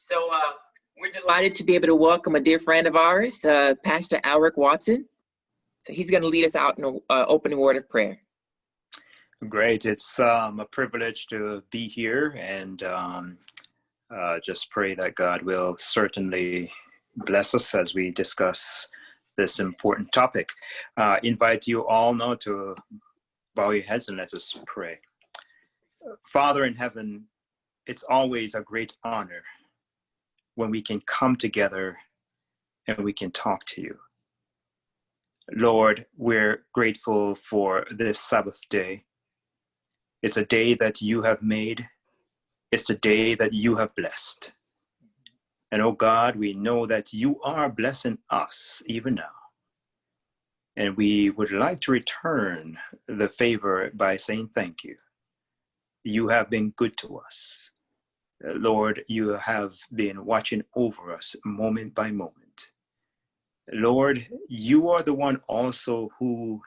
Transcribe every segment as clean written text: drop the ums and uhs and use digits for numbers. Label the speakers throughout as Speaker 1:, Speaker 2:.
Speaker 1: So we're delighted to be able to welcome a dear friend of ours, Pastor Aaron Watson. So he's going to lead us out in an opening word of prayer.
Speaker 2: Great. It's a privilege to be here, and just pray that God will certainly bless us as we discuss this important topic. Invite you all now to bow your heads and let us pray. Father in heaven, it's always a great honor when we can come together and we can talk to you. Lord, we're grateful for this Sabbath day. It's a day that you have made. It's a day that you have blessed. And oh God, we know that you are blessing us even now. And we would like to return the favor by saying thank you. You have been good to us. Lord, you have been watching over us moment by moment. Lord, you are the one also who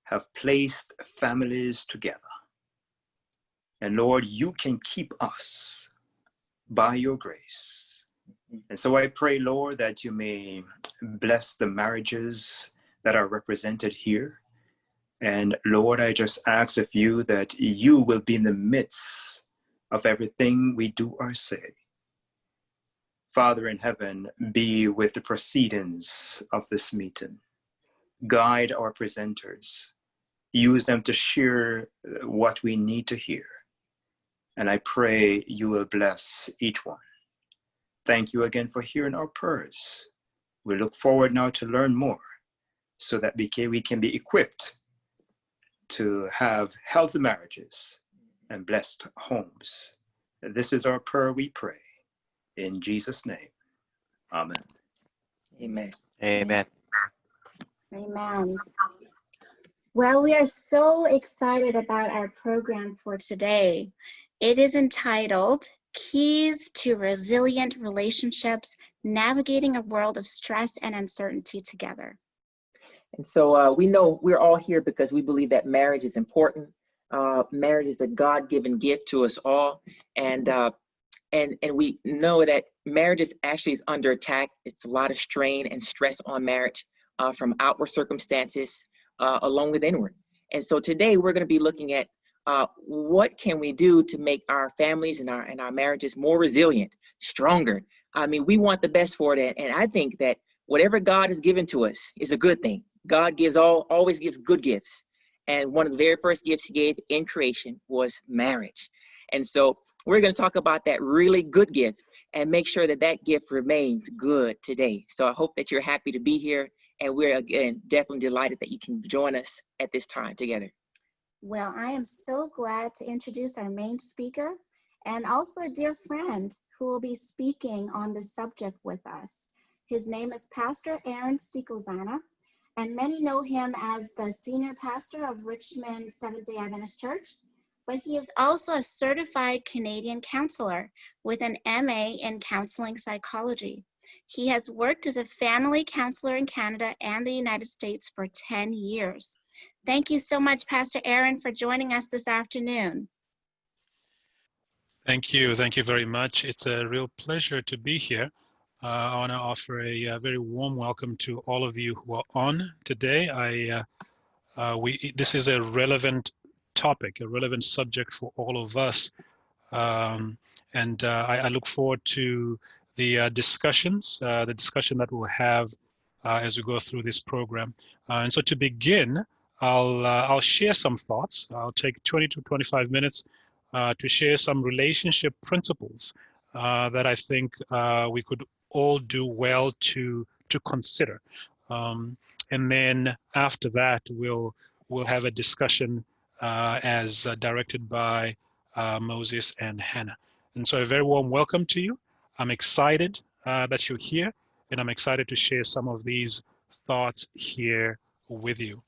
Speaker 2: have placed families together. And Lord, you can keep us by your grace. And so I pray, Lord, that you may bless the marriages that are represented here. And Lord, I just ask of you that you will be in the midst of everything we do or say. Father in heaven, be with the proceedings of this meeting. Guide our presenters. Use them to share what we need to hear. And I pray you will bless each one. Thank you again for hearing our prayers. We look forward now to learn more so that we can be equipped to have healthy marriages and blessed homes. This is our prayer we pray. In Jesus' name, amen.
Speaker 1: Amen.
Speaker 3: Amen.
Speaker 4: Amen. Well, we are so excited about our program for today. It is entitled Keys to Resilient Relationships, Navigating a World of Stress and Uncertainty Together.
Speaker 1: And so we know we're all here because we believe that marriage is important. Marriage is a God-given gift to us all. And we know that marriage is actually under attack. It's a lot of strain and stress on marriage from outward circumstances along with inward. And so today we're going to be looking at what can we do to make our families and our marriages more resilient, stronger. I mean, we want the best for it. And I think that whatever God has given to us is a good thing. God always gives good gifts. And one of the very first gifts he gave in creation was marriage. And so we're going to talk about that really good gift and make sure that that gift remains good today. So I hope that you're happy to be here. And we're, again, definitely delighted that you can join us at this time together.
Speaker 4: Well, I am so glad to introduce our main speaker and also a dear friend who will be speaking on this subject with us. His name is Pastor Aaron Sikhosana, and many know him as the senior pastor of Richmond Seventh-day Adventist Church, but he is also a certified Canadian counselor with an MA in counseling psychology. He has worked as a family counselor in Canada and the United States for 10 years. Thank you so much, Pastor Aaron, for joining us this afternoon.
Speaker 5: Thank you. Thank you very much. It's a real pleasure to be here. I want to offer a very warm welcome to all of you who are on today. This is a relevant topic, a relevant subject for all of us. I look forward to the discussion that we'll have as we go through this program. And so to begin, I'll share some thoughts. I'll take 20 to 25 minutes to share some relationship principles that I think we could all do well to consider. And then after that, we'll have a discussion as directed by Moses and Hannah. And so a very warm welcome to you. I'm excited that you're here, and I'm excited to share some of these thoughts here with you.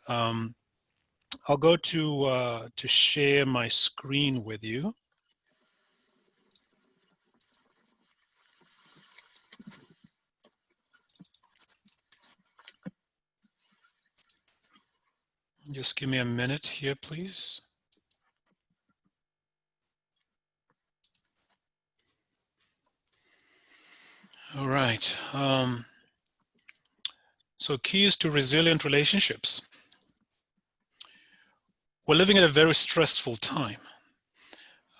Speaker 5: I'll go to share my screen with you. Just give me a minute here, please. All right. So keys to resilient relationships. We're living at a very stressful time,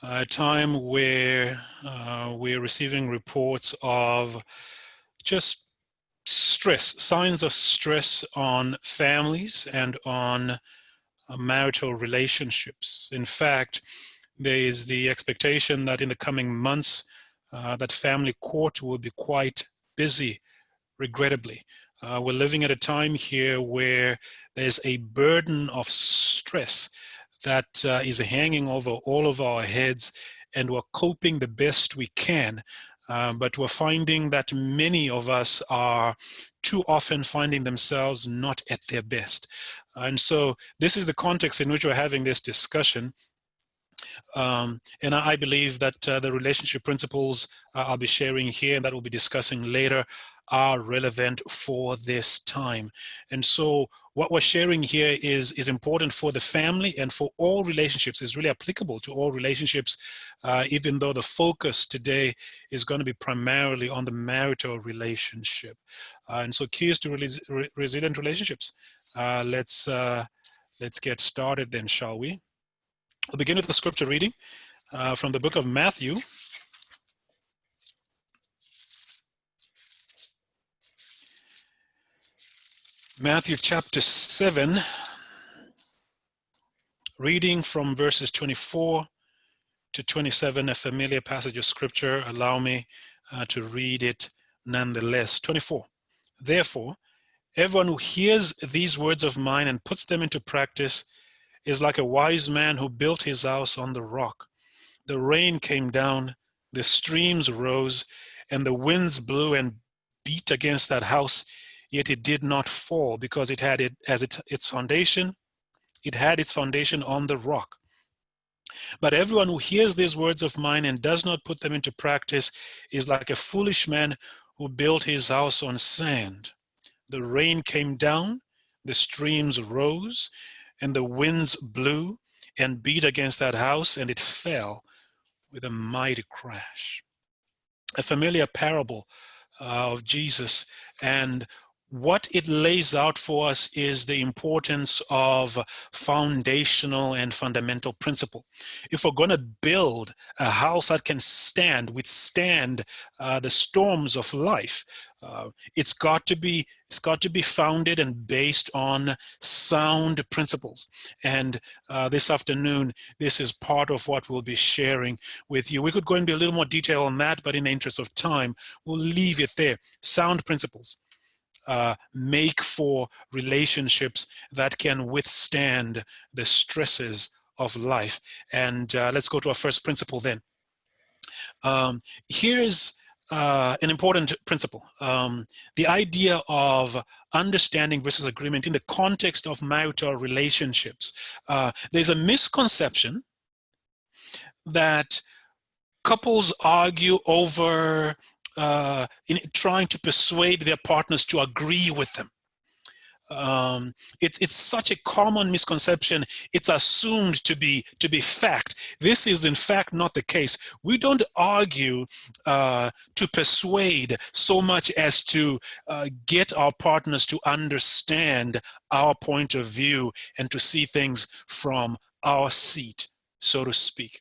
Speaker 5: a time where we're receiving reports of just stress, signs of stress on families and on marital relationships. In fact, there is the expectation that in the coming months, that family court will be quite busy, regrettably. We're living at a time here where there's a burden of stress that is hanging over all of our heads, and we're coping the best we can. But we're finding that many of us are too often finding themselves not at their best. And so this is the context in which we're having this discussion. And I believe that the relationship principles I'll be sharing here and that we'll be discussing later are relevant for this time. And so what we're sharing here is important for the family and for all relationships. Is really applicable to all relationships, even though the focus today is going to be primarily on the marital relationship. And so keys to resilient relationships. Let's get started then, shall we? We'll begin with the scripture reading from the book of Matthew. Matthew chapter 7, reading from verses 24 to 27, a familiar passage of scripture. Allow me to read it nonetheless. 24. Therefore, everyone who hears these words of mine and puts them into practice is like a wise man who built his house on the rock. The rain came down, the streams rose, and the winds blew and beat against that house, yet it did not fall, because it had its foundation on the rock. But everyone who hears these words of mine and does not put them into practice is like a foolish man who built his house on sand. The rain came down, the streams rose, and the winds blew and beat against that house, and it fell with a mighty crash. A familiar parable of Jesus, and what it lays out for us is the importance of foundational and fundamental principle. If we're going to build a house that can withstand the storms of life, it's got to be founded and based on sound principles. And this afternoon, this is part of what we'll be sharing with you. We could go into a little more detail on that, but in the interest of time, we'll leave it there. Sound principles make for relationships that can withstand the stresses of life. And let's go to our first principle then. Here's an important principle. The idea of understanding versus agreement in the context of marital relationships. There's a misconception that couples argue over in trying to persuade their partners to agree with them. It's such a common misconception. It's assumed to be fact. This is in fact not the case. We don't argue to persuade so much as to get our partners to understand our point of view and to see things from our seat, so to speak.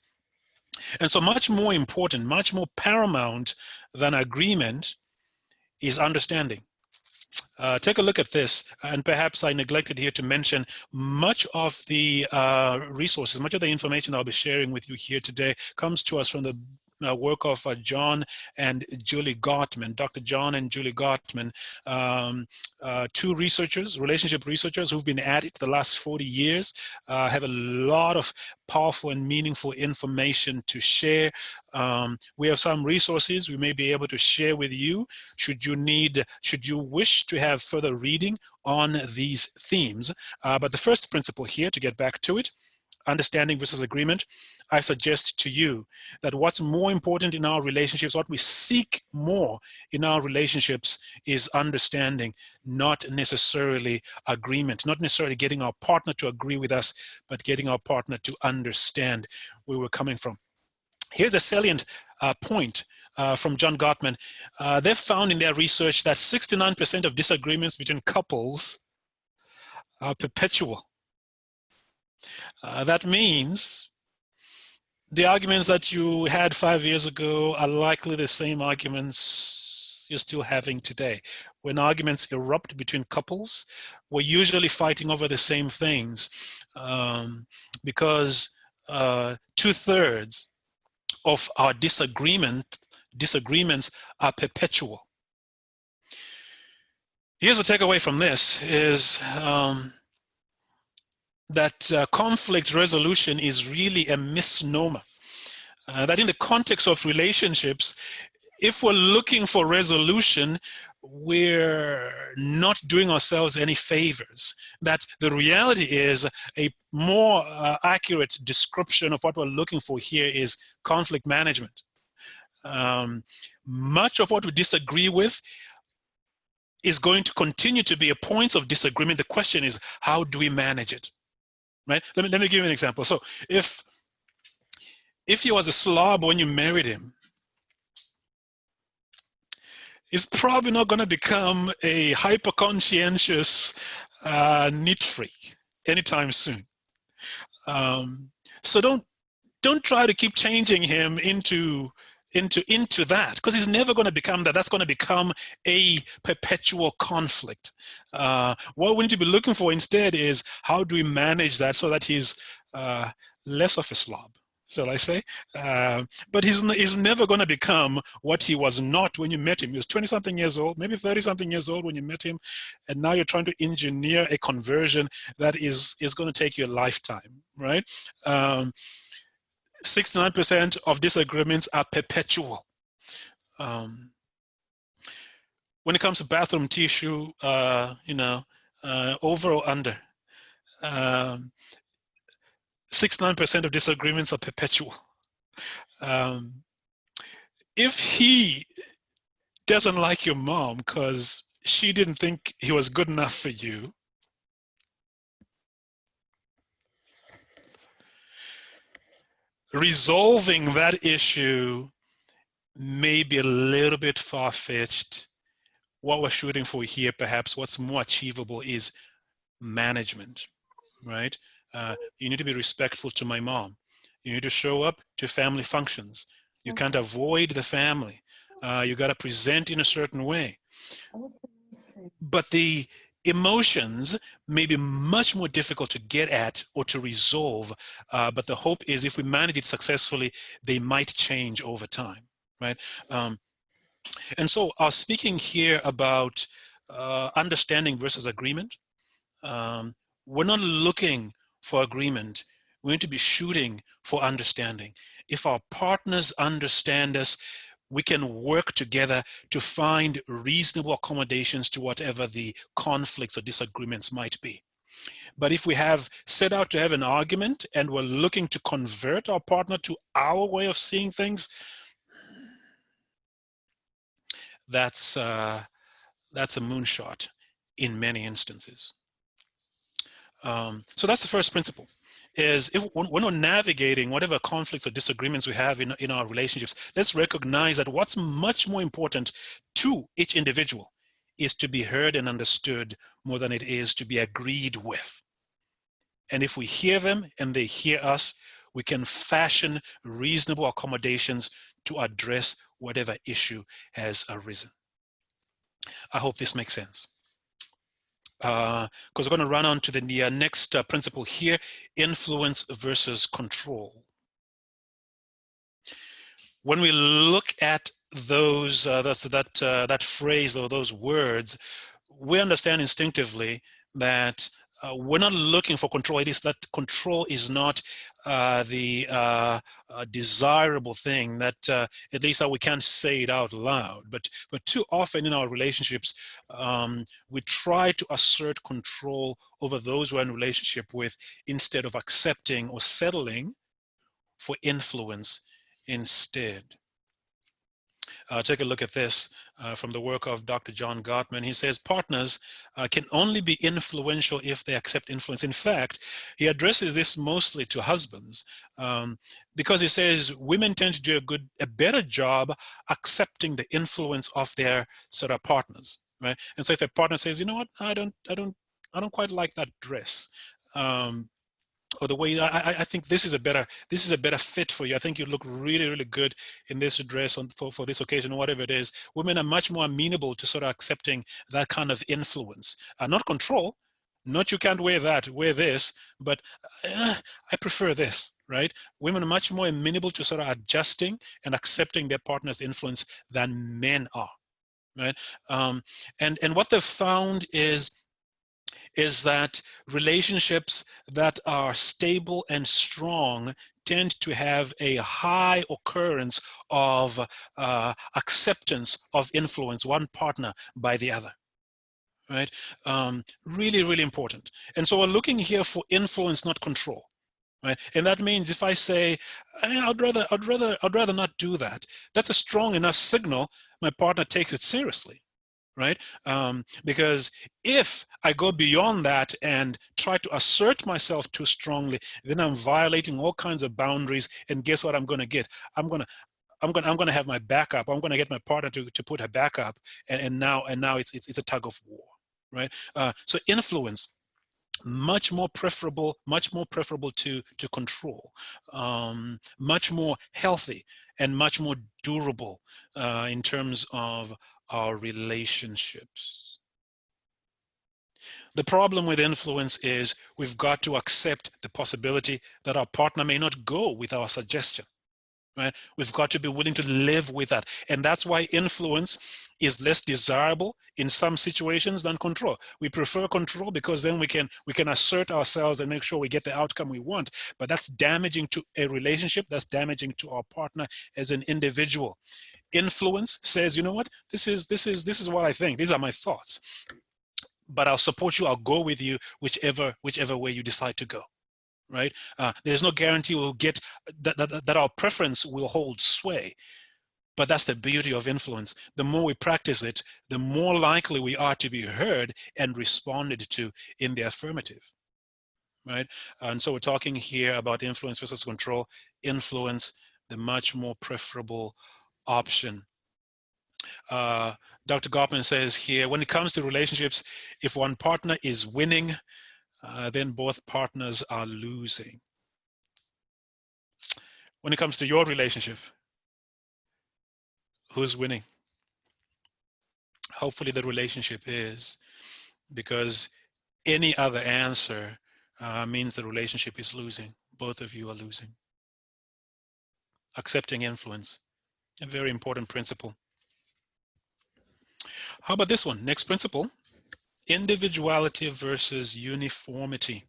Speaker 5: And so much more important, much more paramount than agreement is understanding. Take a look at this, and perhaps I neglected here to mention much of the resources, much of the information I'll be sharing with you here today comes to us from the work of John and Julie Gottman, Dr. John and Julie Gottman, two researchers, relationship researchers who've been at it the last 40 years, have a lot of powerful and meaningful information to share. We have some resources we may be able to share with you should you wish to have further reading on these themes. But the first principle here, to get back to it, understanding versus agreement, I suggest to you that what's more important in our relationships, what we seek more in our relationships is understanding, not necessarily agreement, not necessarily getting our partner to agree with us, but getting our partner to understand where we're coming from. Here's a salient point from John Gottman. They've found in their research that 69% of disagreements between couples are perpetual. That means the arguments that you had 5 years ago are likely the same arguments you're still having today. When arguments erupt between couples, we're usually fighting over the same things because 2/3 of our disagreements are perpetual. Here's a takeaway from this is that conflict resolution is really a misnomer. That in the context of relationships, if we're looking for resolution, we're not doing ourselves any favors. That the reality is a more accurate description of what we're looking for here is conflict management. Much of what we disagree with is going to continue to be a point of disagreement. The question is, how do we manage it? Right? Let me give you an example. So if he was a slob when you married him, he's probably not going to become a hyper-conscientious neat freak anytime soon. So don't try to keep changing him into that, because he's never going to become that. That's going to become a perpetual conflict. What we need to be looking for instead is, how do we manage that so that he's less of a slob, shall I say? But he's never going to become what he was not when you met him. He was 20-something years old, maybe 30-something years old when you met him, and now you're trying to engineer a conversion that is going to take you a lifetime, right? 69% of disagreements are perpetual. When it comes to bathroom tissue, over or under, 69% of disagreements are perpetual. If he doesn't like your mom because she didn't think he was good enough for you, resolving that issue may be a little bit far-fetched. What we're shooting for here, perhaps what's more achievable, is management, right? You need to be respectful to my mom. You need to show up to family functions. You can't avoid the family. You got to present in a certain way. But the emotions may be much more difficult to get at or to resolve, but the hope is if we manage it successfully, they might change over time, right? And so speaking here about understanding versus agreement, we're not looking for agreement. We need to be shooting for understanding. If our partners understand us, we can work together to find reasonable accommodations to whatever the conflicts or disagreements might be. But if we have set out to have an argument and we're looking to convert our partner to our way of seeing things, that's a moonshot in many instances. So that's the first principle. Is when we're navigating whatever conflicts or disagreements we have in our relationships, let's recognize that what's much more important to each individual is to be heard and understood more than it is to be agreed with. And if we hear them and they hear us, we can fashion reasonable accommodations to address whatever issue has arisen. I hope this makes sense. Because we're going to run on to the next principle here, influence versus control. When we look at those that phrase or those words, we understand instinctively that we're not looking for control. It is that control is not the desirable thing, that at least we can't say it out loud. But too often in our relationships, we try to assert control over those we're in relationship with instead of accepting or settling for influence instead. Take a look at this from the work of Dr. John Gottman. He says partners can only be influential if they accept influence. In fact, he addresses this mostly to husbands because he says women tend to do a better job accepting the influence of their sort of partners, right? And so if their partner says, you know what, I don't quite like that dress. Or the way I think this is a better fit for you. I think you look really, really good in this dress for this occasion, or whatever it is. Women are much more amenable to sort of accepting that kind of influence, not control. Not you can't wear that, wear this, but I prefer this, right? Women are much more amenable to sort of adjusting and accepting their partner's influence than men are, right? And what they've found is that relationships that are stable and strong tend to have a high occurrence of acceptance of influence, one partner by the other, right? Really, really important. And so we're looking here for influence, not control, right? And that means if I say, I'd rather not do that, that's a strong enough signal my partner takes it seriously. Right? Because if I go beyond that and try to assert myself too strongly, then I'm violating all kinds of boundaries. And guess what I'm going to get? I'm going to have my backup. I'm going to get my partner to put her back up. And now it's a tug of war, right? So influence, much more preferable to control, much more healthy and much more durable in terms of our relationships. The problem with influence is we've got to accept the possibility that our partner may not go with our suggestion, right? We've got to be willing to live with that. And that's why influence is less desirable in some situations than control. We prefer control because then we can assert ourselves and make sure we get the outcome we want. But that's damaging to a relationship. That's damaging to our partner as an individual. Influence says, you know what, this is what I think. These are my thoughts. But I'll support you. I'll go with you whichever way you decide to go. Right? There's no guarantee we'll get that our preference will hold sway. But that's the beauty of influence. The more we practice it, the more likely we are to be heard and responded to in the affirmative. Right? And so we're talking here about influence versus control. Influence, the much more preferable option. Dr. Gottman says here, when it comes to relationships, if one partner is winning, then both partners are losing. When it comes to your relationship, who's winning? Hopefully the relationship is, because any other answer means the relationship is losing. Both of you are losing. Accepting influence, a very important principle. How about this one? Next principle, individuality versus uniformity.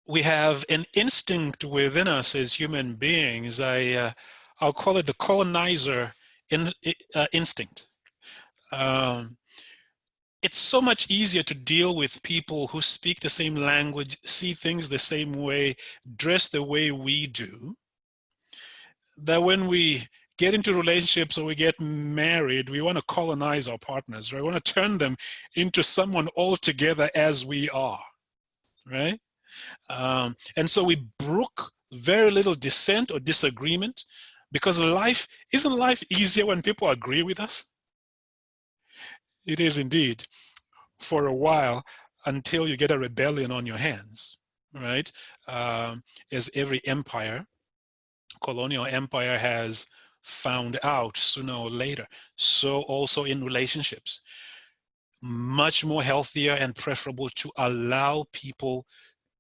Speaker 5: We have an instinct within us as human beings. I'll call it the colonizer instinct. It's so much easier to deal with people who speak the same language, see things the same way, dress the way we do, that when we get into relationships or we get married, we want to colonize our partners, right? We want to turn them into someone altogether as we are, right? And so we brook very little dissent or disagreement, because isn't life easier when people agree with us? It is indeed, for a while, until you get a rebellion on your hands, right? As every empire, colonial empire, has found out sooner or later. So also in relationships, much more healthier and preferable to allow people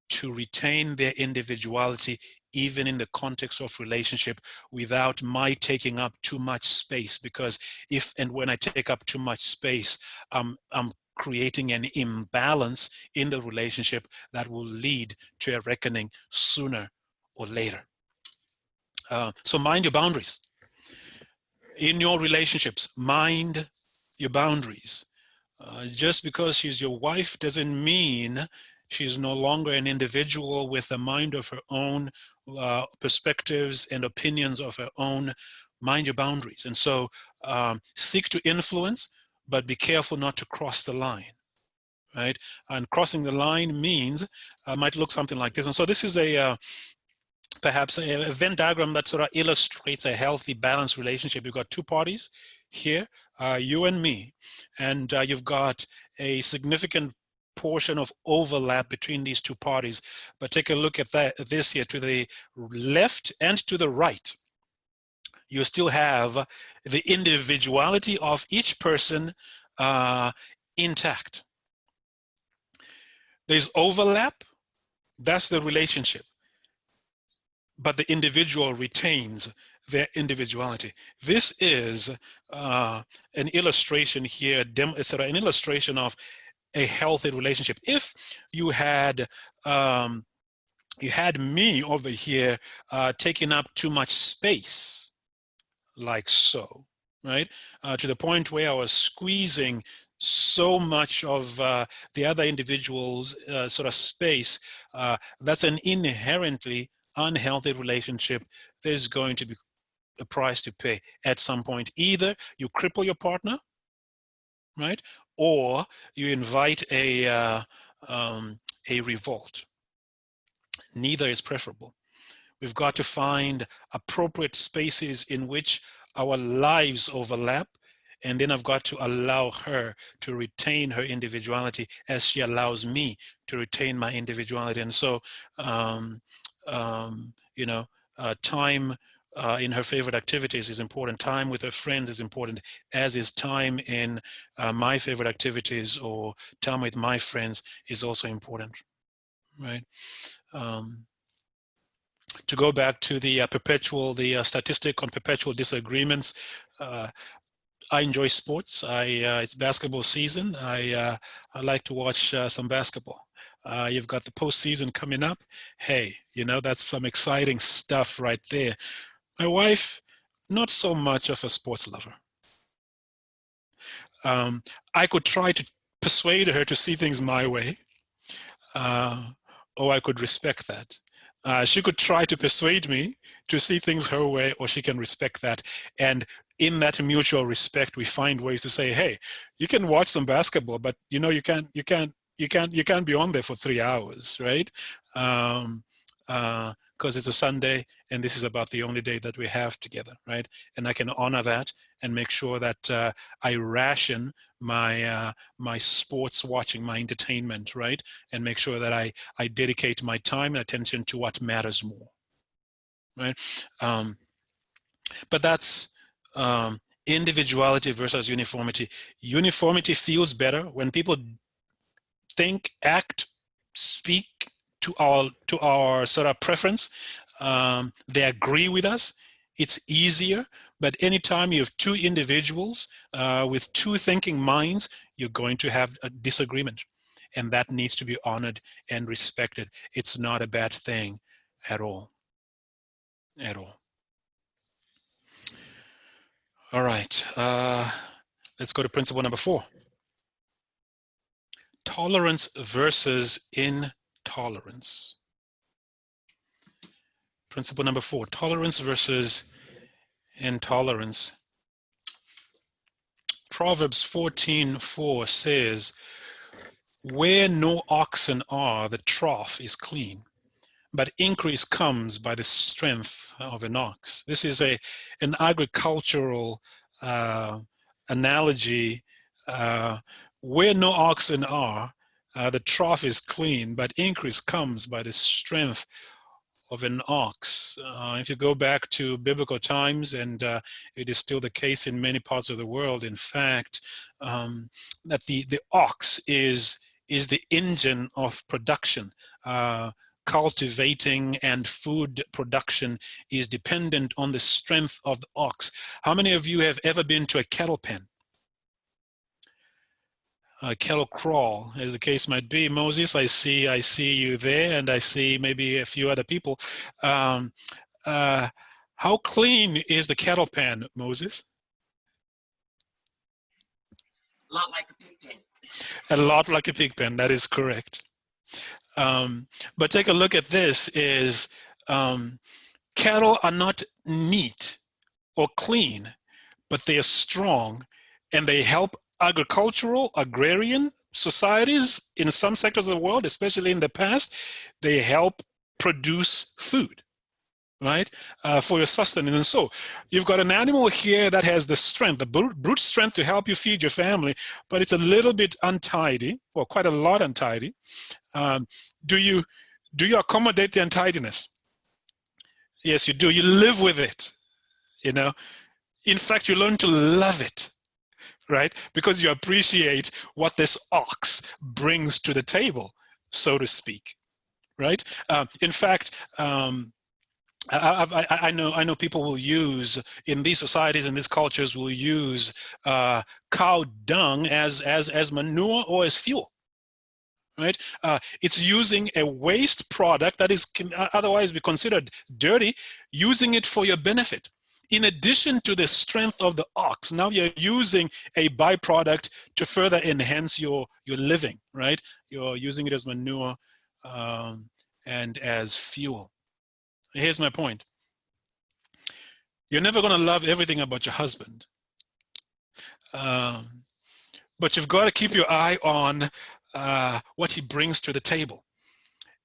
Speaker 5: to retain their individuality even in the context of relationship, without my taking up too much space. Because if and when I take up too much space, I'm creating an imbalance in the relationship that will lead to a reckoning sooner or later. So mind your boundaries. In your relationships, mind your boundaries. Just because she's your wife doesn't mean she's no longer an individual with a mind of her own, perspectives and opinions of our own, mind your boundaries. And so seek to influence, but be careful not to cross the line, right? And crossing the line means, might look something like this. And so this is perhaps a Venn diagram that sort of illustrates a healthy, balanced relationship. You've got two parties here, you and me, and you've got a significant portion of overlap between these two parties. But take a look at this here. To the left and to the right, you still have the individuality of each person intact. There's overlap, that's the relationship, but the individual retains their individuality. This is an illustration here, an illustration of a healthy relationship. If you had me over here taking up too much space, like so, right? To the point where I was squeezing so much of the other individual's sort of space, that's an inherently unhealthy relationship. There's going to be a price to pay at some point. Either you cripple your partner, right? Or you invite a revolt. Neither is preferable. We've got to find appropriate spaces in which our lives overlap, and then I've got to allow her to retain her individuality as she allows me to retain my individuality. And so, you know, time in her favorite activities is important. Time with her friends is important, as is time in my favorite activities, or time with my friends is also important, right? To go back to the statistic on perpetual disagreements, I enjoy sports. It's basketball season. I like to watch some basketball. You've got the postseason coming up. Hey, you know, that's some exciting stuff right there. My wife, not so much of a sports lover. I could try to persuade her to see things my way, or I could respect that. She could try to persuade me to see things her way, or she can respect that. And in that mutual respect, we find ways to say, hey, you can watch some basketball, but you know, you can't be on there for 3 hours, right? Because it's a Sunday and this is about the only day that we have together, right? And I can honor that and make sure that I ration my my sports watching, my entertainment, right? And make sure that I dedicate my time and attention to what matters more, right? But that's individuality versus uniformity. Uniformity feels better when people think, act, speak to our sort of preference. They agree with us. It's easier. But anytime you have two individuals with two thinking minds, you're going to have a disagreement, and that needs to be honored and respected. It's not a bad thing at all. At all. All right, let's go to principle number 4. Tolerance versus intolerance. Principle number 4, tolerance versus intolerance. Proverbs 14:4 says, where no oxen are, the trough is clean, but increase comes by the strength of an ox. This is an agricultural analogy. Where no oxen are, the trough is clean, but increase comes by the strength of an ox. If you go back to biblical times, and it is still the case in many parts of the world, in fact, that the ox is the engine of production. Cultivating and food production is dependent on the strength of the ox. How many of you have ever been to a cattle pen? Cattle crawl, as the case might be. Moses, I see you there, and I see maybe a few other people. How clean is the cattle pen, Moses?
Speaker 1: A lot like a pig pen.
Speaker 5: A lot like a pig pen, that is correct. But take a look at this, is Cattle are not neat or clean, but they are strong, and they help agrarian societies in some sectors of the world, especially in the past. They help produce food, right, for your sustenance. And so you've got an animal here that has the strength, the brute strength to help you feed your family, but it's a little bit untidy, or quite a lot untidy. Do you accommodate the untidiness? Yes, you do. You live with it, you know. In fact, you learn to love it, right? Because you appreciate what this ox brings to the table, so to speak, right? In fact, I know people will use, in these societies, in these cultures, will use cow dung as manure or as fuel, right? It's using a waste product that can otherwise be considered dirty, using it for your benefit. In addition to the strength of the ox, now you're using a byproduct to further enhance your living, right? You're using it as manure and as fuel. Here's my point. You're never going to love everything about your husband, but you've got to keep your eye on what he brings to the table.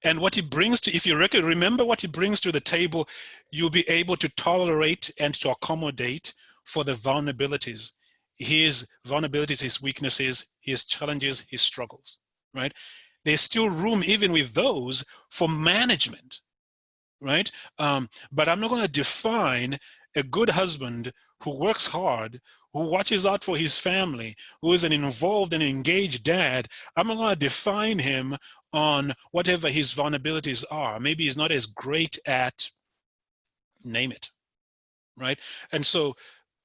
Speaker 5: And what he brings to, if you remember what he brings to the table, you'll be able to tolerate and to accommodate for the vulnerabilities, his weaknesses, his challenges, his struggles, right? There's still room, even with those, for management, right? But I'm not going to define a good husband who works hard, who watches out for his family, who is an involved and engaged dad. I'm not going to define him on whatever his vulnerabilities are. Maybe he's not as great at, name it, right? And so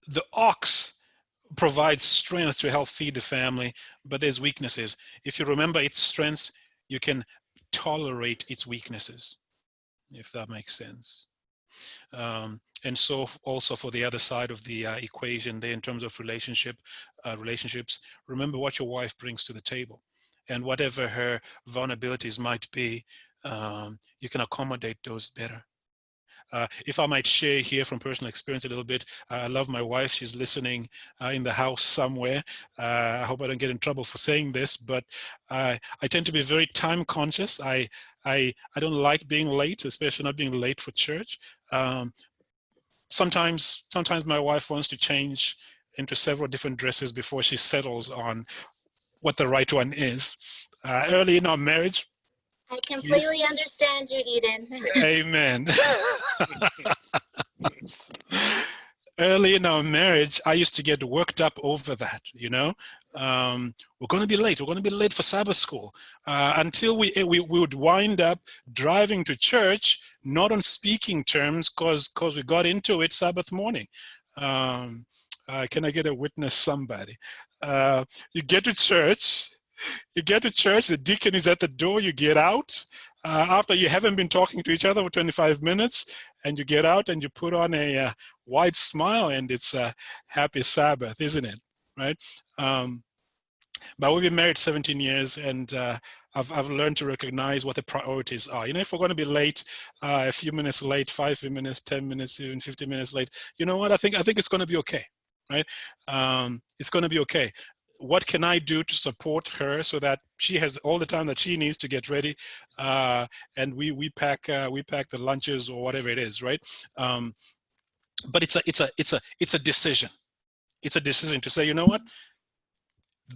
Speaker 5: the ox provides strength to help feed the family, but there's weaknesses. If you remember its strengths, you can tolerate its weaknesses, if that makes sense. And so also for the other side of the equation there, in terms of relationships, remember what your wife brings to the table, and whatever her vulnerabilities might be, you can accommodate those better. If I might share here from personal experience a little bit, I love my wife. She's listening in the house somewhere. I hope I don't get in trouble for saying this, but I tend to be very time conscious. I don't like being late, especially not being late for church. Sometimes my wife wants to change into several different dresses before she settles on what the right one is. Early in our marriage,
Speaker 4: I completely understand you, Eden.
Speaker 5: Amen. Early in our marriage, I used to get worked up over that, you know. We're going to be late. We're going to be late for Sabbath school. Until we would wind up driving to church, not on speaking terms, because we got into it Sabbath morning. Can I get a witness, somebody? You get to church, the deacon is at the door, you get out, after you haven't been talking to each other for 25 minutes, and you get out and you put on a wide smile, and it's a happy Sabbath, isn't it? Right? But we've been married 17 years, and I've learned to recognize what the priorities are. You know, if we're going to be late, a few minutes late, 5 minutes, 10 minutes, even 15 minutes late, you know what? I think it's going to be okay, right? It's going to be okay. What can I do to support her so that she has all the time that she needs to get ready, and we pack the lunches or whatever it is, right? But it's a decision. It's a decision to say, you know what?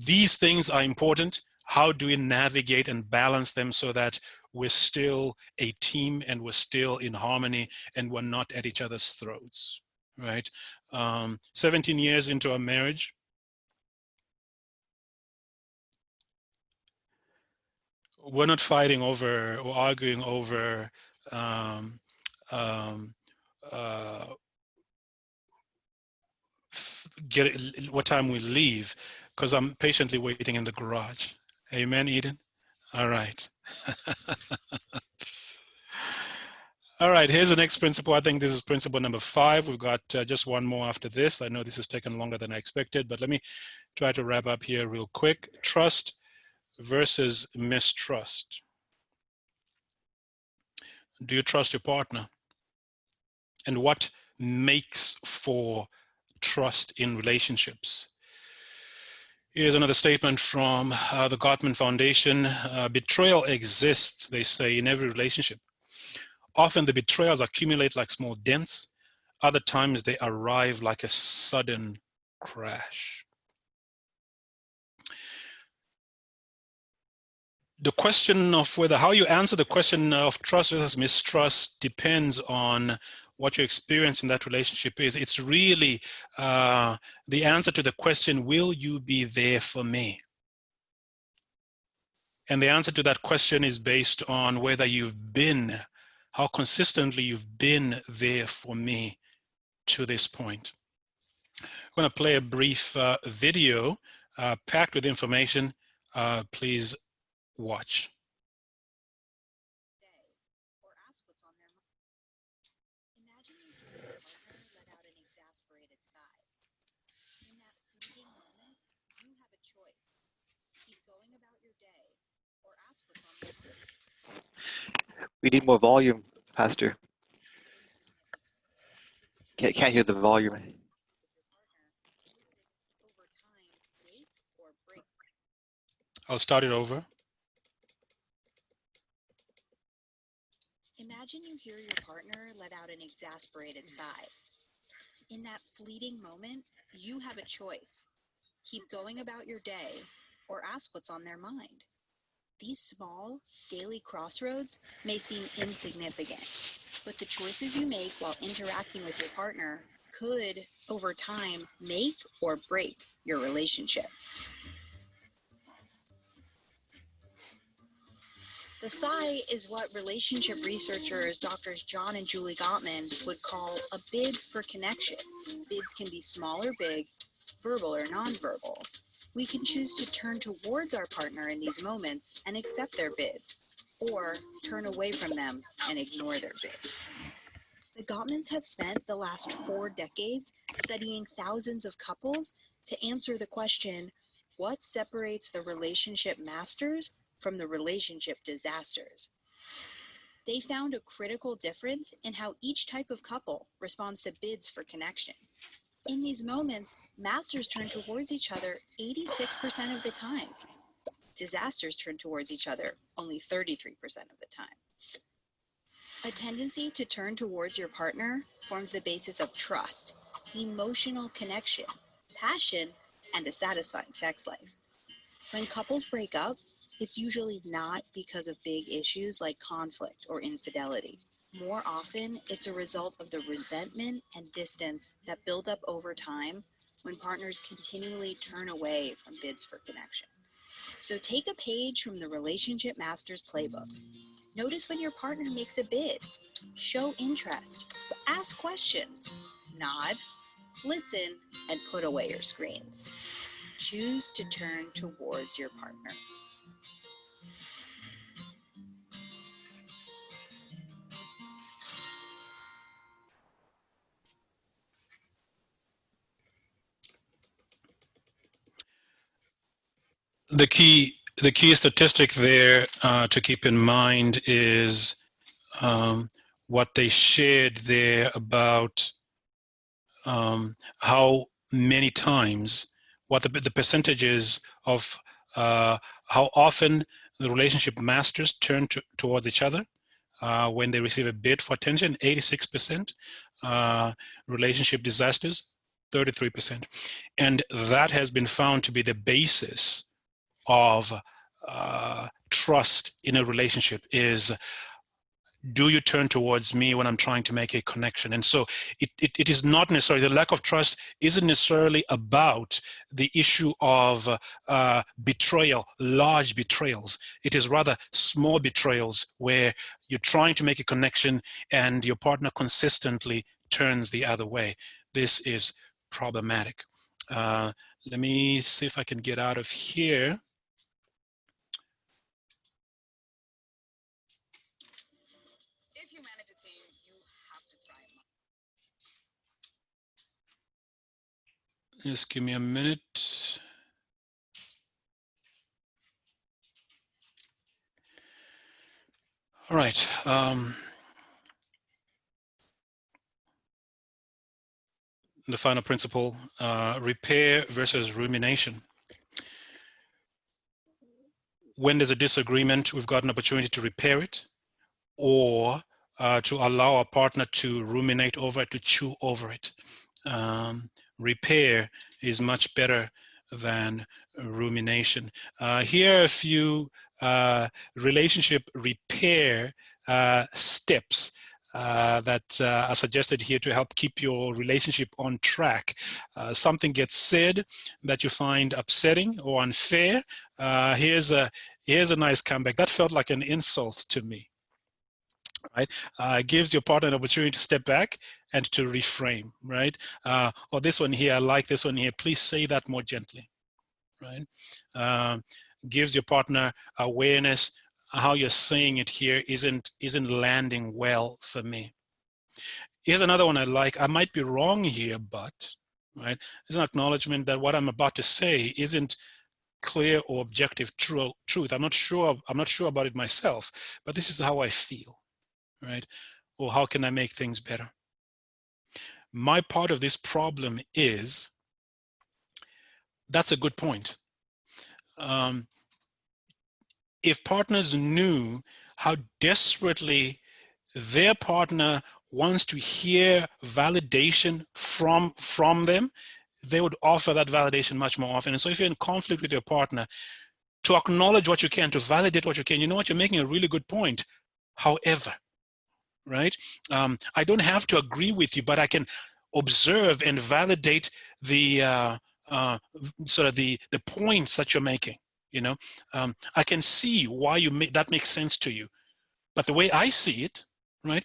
Speaker 5: These things are important. How do we navigate and balance them so that we're still a team and we're still in harmony and we're not at each other's throats, right? 17 years into our marriage, we're not fighting over or arguing over what time we leave, because I'm patiently waiting in the garage. Amen, Eden? All right. All right, here's the next principle. I think this is principle number 5. We've got just one more after this. I know this has taken longer than I expected, but let me try to wrap up here real quick. Trust versus mistrust. Do you trust your partner? And what makes for trust in relationships? Here's another statement from the Gottman Foundation. Betrayal exists, they say, in every relationship. Often the betrayals accumulate like small dents. Other times they arrive like a sudden crash. The question of how you answer the question of trust versus mistrust depends on what your experience in that relationship is. It's really the answer to the question, will you be there for me? And the answer to that question is based on whether you've been, how consistently you've been there for me to this point. I'm going to play a brief video packed with information. Please watch.
Speaker 3: Or ask what's on their mind. Imagine you hear your partner let out an exasperated sigh. In that fleeting moment, you have a choice. Keep going about your day, or ask what's on their mind.
Speaker 6: We need more volume, Pastor. Can't hear the volume.
Speaker 5: I'll start it over.
Speaker 3: Imagine you hear your partner let out an exasperated sigh. In that fleeting moment, you have a choice. Keep going about your day, or ask what's on their mind. These small, daily crossroads may seem insignificant, but the choices you make while interacting with your partner could, over time, make or break your relationship. The sigh is what relationship researchers Drs. John and Julie Gottman would call a bid for connection. Bids can be small or big, verbal or nonverbal. We can choose to turn towards our partner in these moments and accept their bids, or turn away from them and ignore their bids. The Gottmans have spent the last 4 decades studying thousands of couples to answer the question, what separates the relationship masters from the relationship disasters? They found a critical difference in how each type of couple responds to bids for connection. In these moments, masters turn towards each other 86% of the time. Disasters turn towards each other only 33% of the time. A tendency to turn towards your partner forms the basis of trust, emotional connection, passion, and a satisfying sex life. When couples break up, it's usually not because of big issues like conflict or infidelity. More often, it's a result of the resentment and distance that build up over time when partners continually turn away from bids for connection. So take a page from the Relationship Masters Playbook. Notice when your partner makes a bid. Show interest. Ask questions. Nod. Listen, and put away your screens. Choose to turn towards your partner.
Speaker 5: The key statistic there to keep in mind is what they shared there about how many times, what the percentages of how often the relationship masters turn towards each other when they receive a bid for attention, 86%. Relationship disasters, 33%. And that has been found to be the basis of trust in a relationship is, do you turn towards me when I'm trying to make a connection? And so it is not necessarily, the lack of trust isn't necessarily about the issue of betrayal, large betrayals. It is rather small betrayals where you're trying to make a connection and your partner consistently turns the other way. This is problematic. Let me see if I can get out of here.
Speaker 3: If you manage a team, you have to try it.
Speaker 5: Just give me a minute. All right. the final principle, repair versus rumination. When there's a disagreement, we've got an opportunity to repair it, or to allow our partner to ruminate over it, to chew over it. Repair is much better than rumination. Here are a few relationship repair steps that are suggested here to help keep your relationship on track. Something gets said that you find upsetting or unfair. Here's a nice comeback. That felt like an insult to me. Right? Gives your partner an opportunity to step back and to reframe, right? Or this one here, I like this one here. Please say that more gently, right? Gives your partner awareness. How you're saying it here isn't landing well for me. Here's another one I like. I might be wrong here, but, right? It's an acknowledgement that what I'm about to say isn't clear or objective truth. I'm not sure about it myself, but this is how I feel. Right? Or how can I make things better? My part of this problem is, that's a good point. If partners knew how desperately their partner wants to hear validation from them, they would offer that validation much more often. And so if you're in conflict with your partner, to acknowledge what you can, to validate what you can, you know what, you're making a really good point. However, right? I don't have to agree with you, but I can observe and validate the sort of the points that you're making. You know, I can see why that makes sense to you, but the way I see it, right?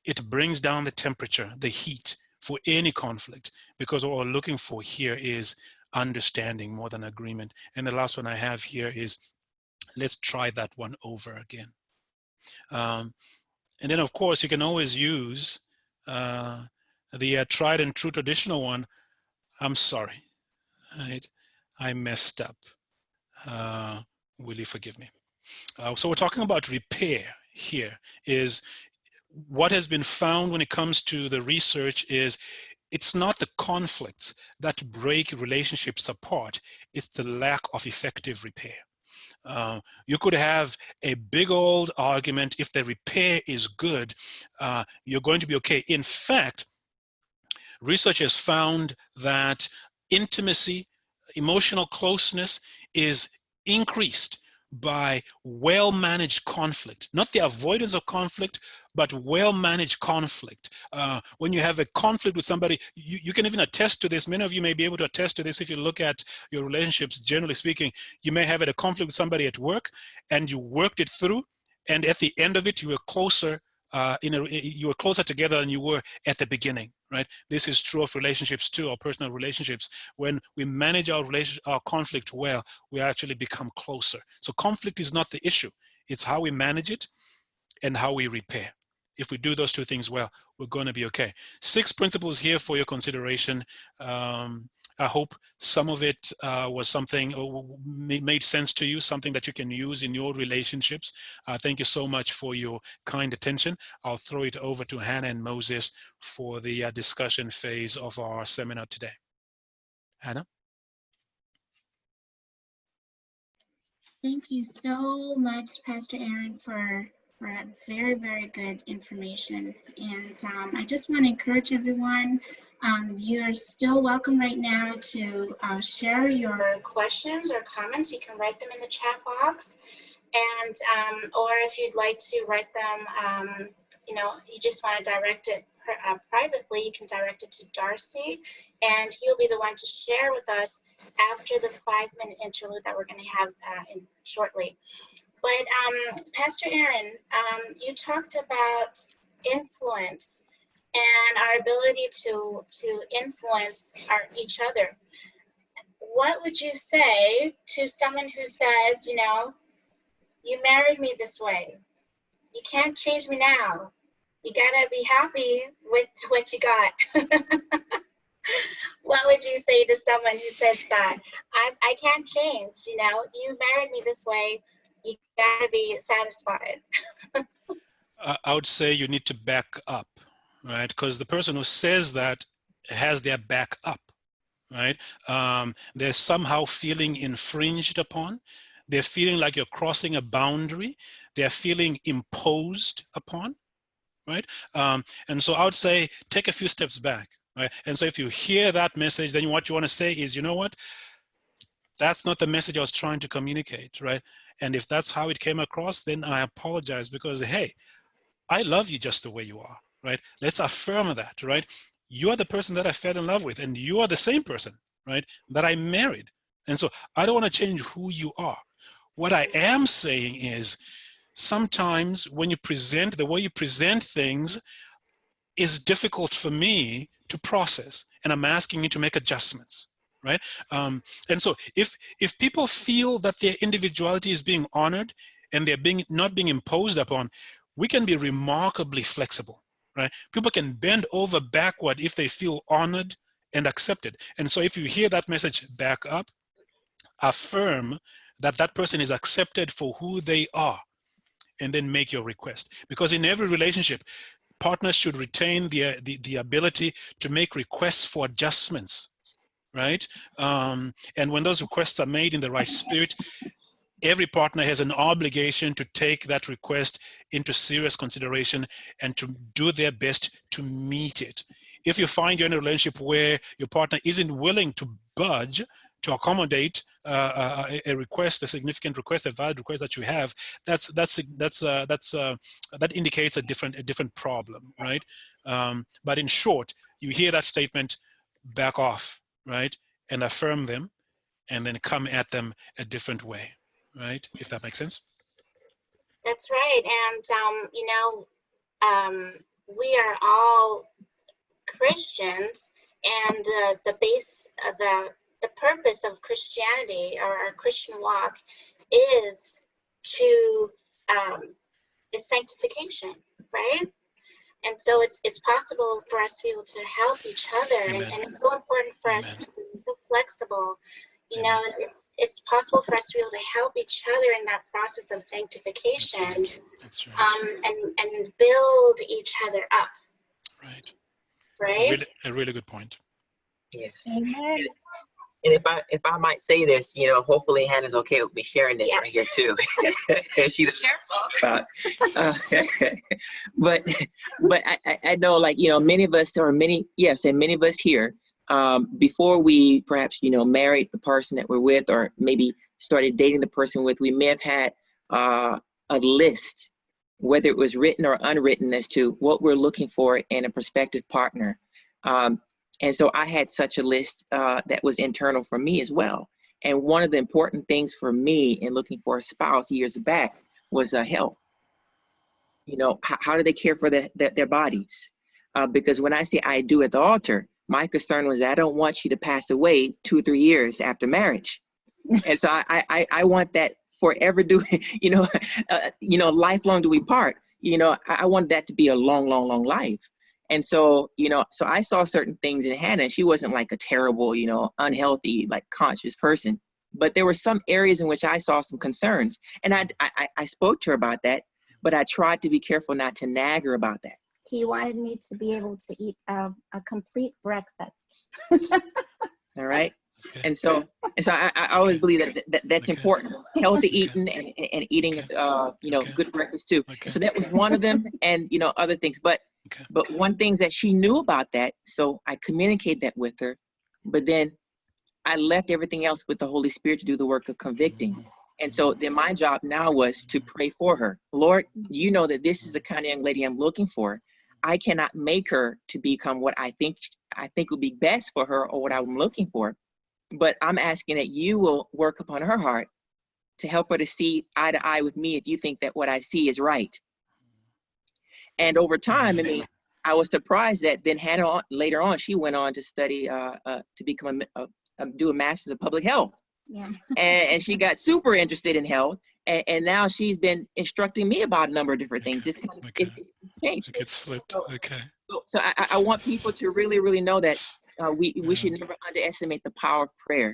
Speaker 5: It brings down the temperature, the heat for any conflict, because what we're looking for here is understanding more than agreement. And the last one I have here is, let's try that one over again. And then, of course, you can always use the tried and true traditional one. I'm sorry, right? I messed up. Will you forgive me? So we're talking about repair here. Is what has been found when it comes to the research is it's not the conflicts that break relationships apart. It's the lack of effective repair. You could have a big old argument. If the repair is good, you're going to be okay. In fact, research has found that intimacy, emotional closeness is increased by well-managed conflict, not the avoidance of conflict, but well-managed conflict. When you have a conflict with somebody, you can even attest to this. Many of you may be able to attest to this if you look at your relationships, generally speaking. You may have had a conflict with somebody at work and you worked it through, and at the end of it, you were closer you were closer together than you were at the beginning, right? This is true of relationships too, or personal relationships. When we manage our conflict well, we actually become closer. So conflict is not the issue. It's how we manage it and how we repair. If we do those two things well, we're going to be okay. 6 principles here for your consideration. I hope some of it was something made sense to you, something that you can use in your relationships. Thank you so much for your kind attention. I'll throw it over to Hannah and Moses for the discussion phase of our seminar today. Hannah?
Speaker 4: Thank you so much, Pastor Aaron, for that very, very good information. And I just want to encourage everyone, you're still welcome right now to share your questions or comments. You can write them in the chat box. And or if you'd like to write them, you know, you just want to direct it privately, you can direct it to Darcy, and he'll be the one to share with us after the 5-minute interlude that we're going to have shortly. But Pastor Aaron, you talked about influence and our ability to influence each other. What would you say to someone who says, you know, you married me this way, you can't change me now, you gotta be happy with what you got? What would you say to someone who says that? I can't change, you know, you married me this way, you gotta be satisfied.
Speaker 5: I would say you need to back up, right? Because the person who says that has their back up, right? They're somehow feeling infringed upon. They're feeling like you're crossing a boundary. They're feeling imposed upon, right? And so I would say, take a few steps back, right? And so if you hear that message, then what you want to say is, you know what? That's not the message I was trying to communicate, right? And if that's how it came across, then I apologize, because, hey, I love you just the way you are, right? Let's affirm that, right? You are the person that I fell in love with, and you are the same person, right, that I married. And so I don't want to change who you are. What I am saying is, sometimes when you present, the way you present things is difficult for me to process, and I'm asking you to make adjustments, right? And so if people feel that their individuality is being honored and they're not being imposed upon, we can be remarkably flexible, right? People can bend over backward if they feel honored and accepted. And so if you hear that message, back up, affirm that that person is accepted for who they are, and then make your request. Because in every relationship, partners should retain the ability to make requests for adjustments, right? And when those requests are made in the right spirit, every partner has an obligation to take that request into serious consideration and to do their best to meet it. If you find you're in a relationship where your partner isn't willing to budge to accommodate a request, a significant request, a valid request that you have, that indicates a different problem, right? But in short, you hear that statement, back off, right, and affirm them, and then come at them a different way. Right, if that makes sense.
Speaker 4: That's right. And we are all Christians, and the purpose of Christianity, or our Christian walk, is sanctification, right? And so it's possible for us to be able to help each other, and it's so important for us to be so flexible. You know, it's possible for us to be able to help each other in that process of sanctification.
Speaker 5: That's right.
Speaker 4: And build each other up.
Speaker 5: Right.
Speaker 4: Right.
Speaker 5: A really good point.
Speaker 1: Yes.
Speaker 4: Amen.
Speaker 1: And if I might say this, you know, hopefully Hannah's okay with me sharing this right here too. She's careful. But I know, like, you know, many of us here, before we perhaps, you know, married the person that we're with, or maybe started dating the person with, we may have had a list, whether it was written or unwritten, as to what we're looking for in a prospective partner. And so I had such a list that was internal for me as well. And one of the important things for me in looking for a spouse years back was health. You know, how do they care for their bodies? Because when I say I do at the altar, my concern was that I don't want you to pass away 2 or 3 years after marriage. And so I want that forever lifelong do we part. You know, I want that to be a long, long, long life. And so, you know, so I saw certain things in Hannah. She wasn't like a terrible, you know, unhealthy, like conscious person, but there were some areas in which I saw some concerns, and I spoke to her about that, but I tried to be careful not to nag her about that.
Speaker 4: He wanted me to be able to eat a complete breakfast.
Speaker 1: All right. And so I always believe that's important. Healthy eating and eating, good breakfast too. So that was one of them, and, you know, other things. But one thing that she knew about that, so I communicated that with her, but then I left everything else with the Holy Spirit to do the work of convicting. And so then my job now was to pray for her. Lord, you know that this is the kind of young lady I'm looking for. I cannot make her to become what I think would be best for her, or what I'm looking for. But I'm asking that you will work upon her heart to help her to see eye to eye with me if you think that what I see is right. And over time, I mean, I was surprised that then Hannah, later on, she went on to study, to become do a master's of public health.
Speaker 4: Yeah.
Speaker 1: And she got super interested in health. And now she's been instructing me about a number of different things. It's kind of it's changed.
Speaker 5: It gets flipped.
Speaker 1: So I want people to really, really know that we should never underestimate the power of prayer,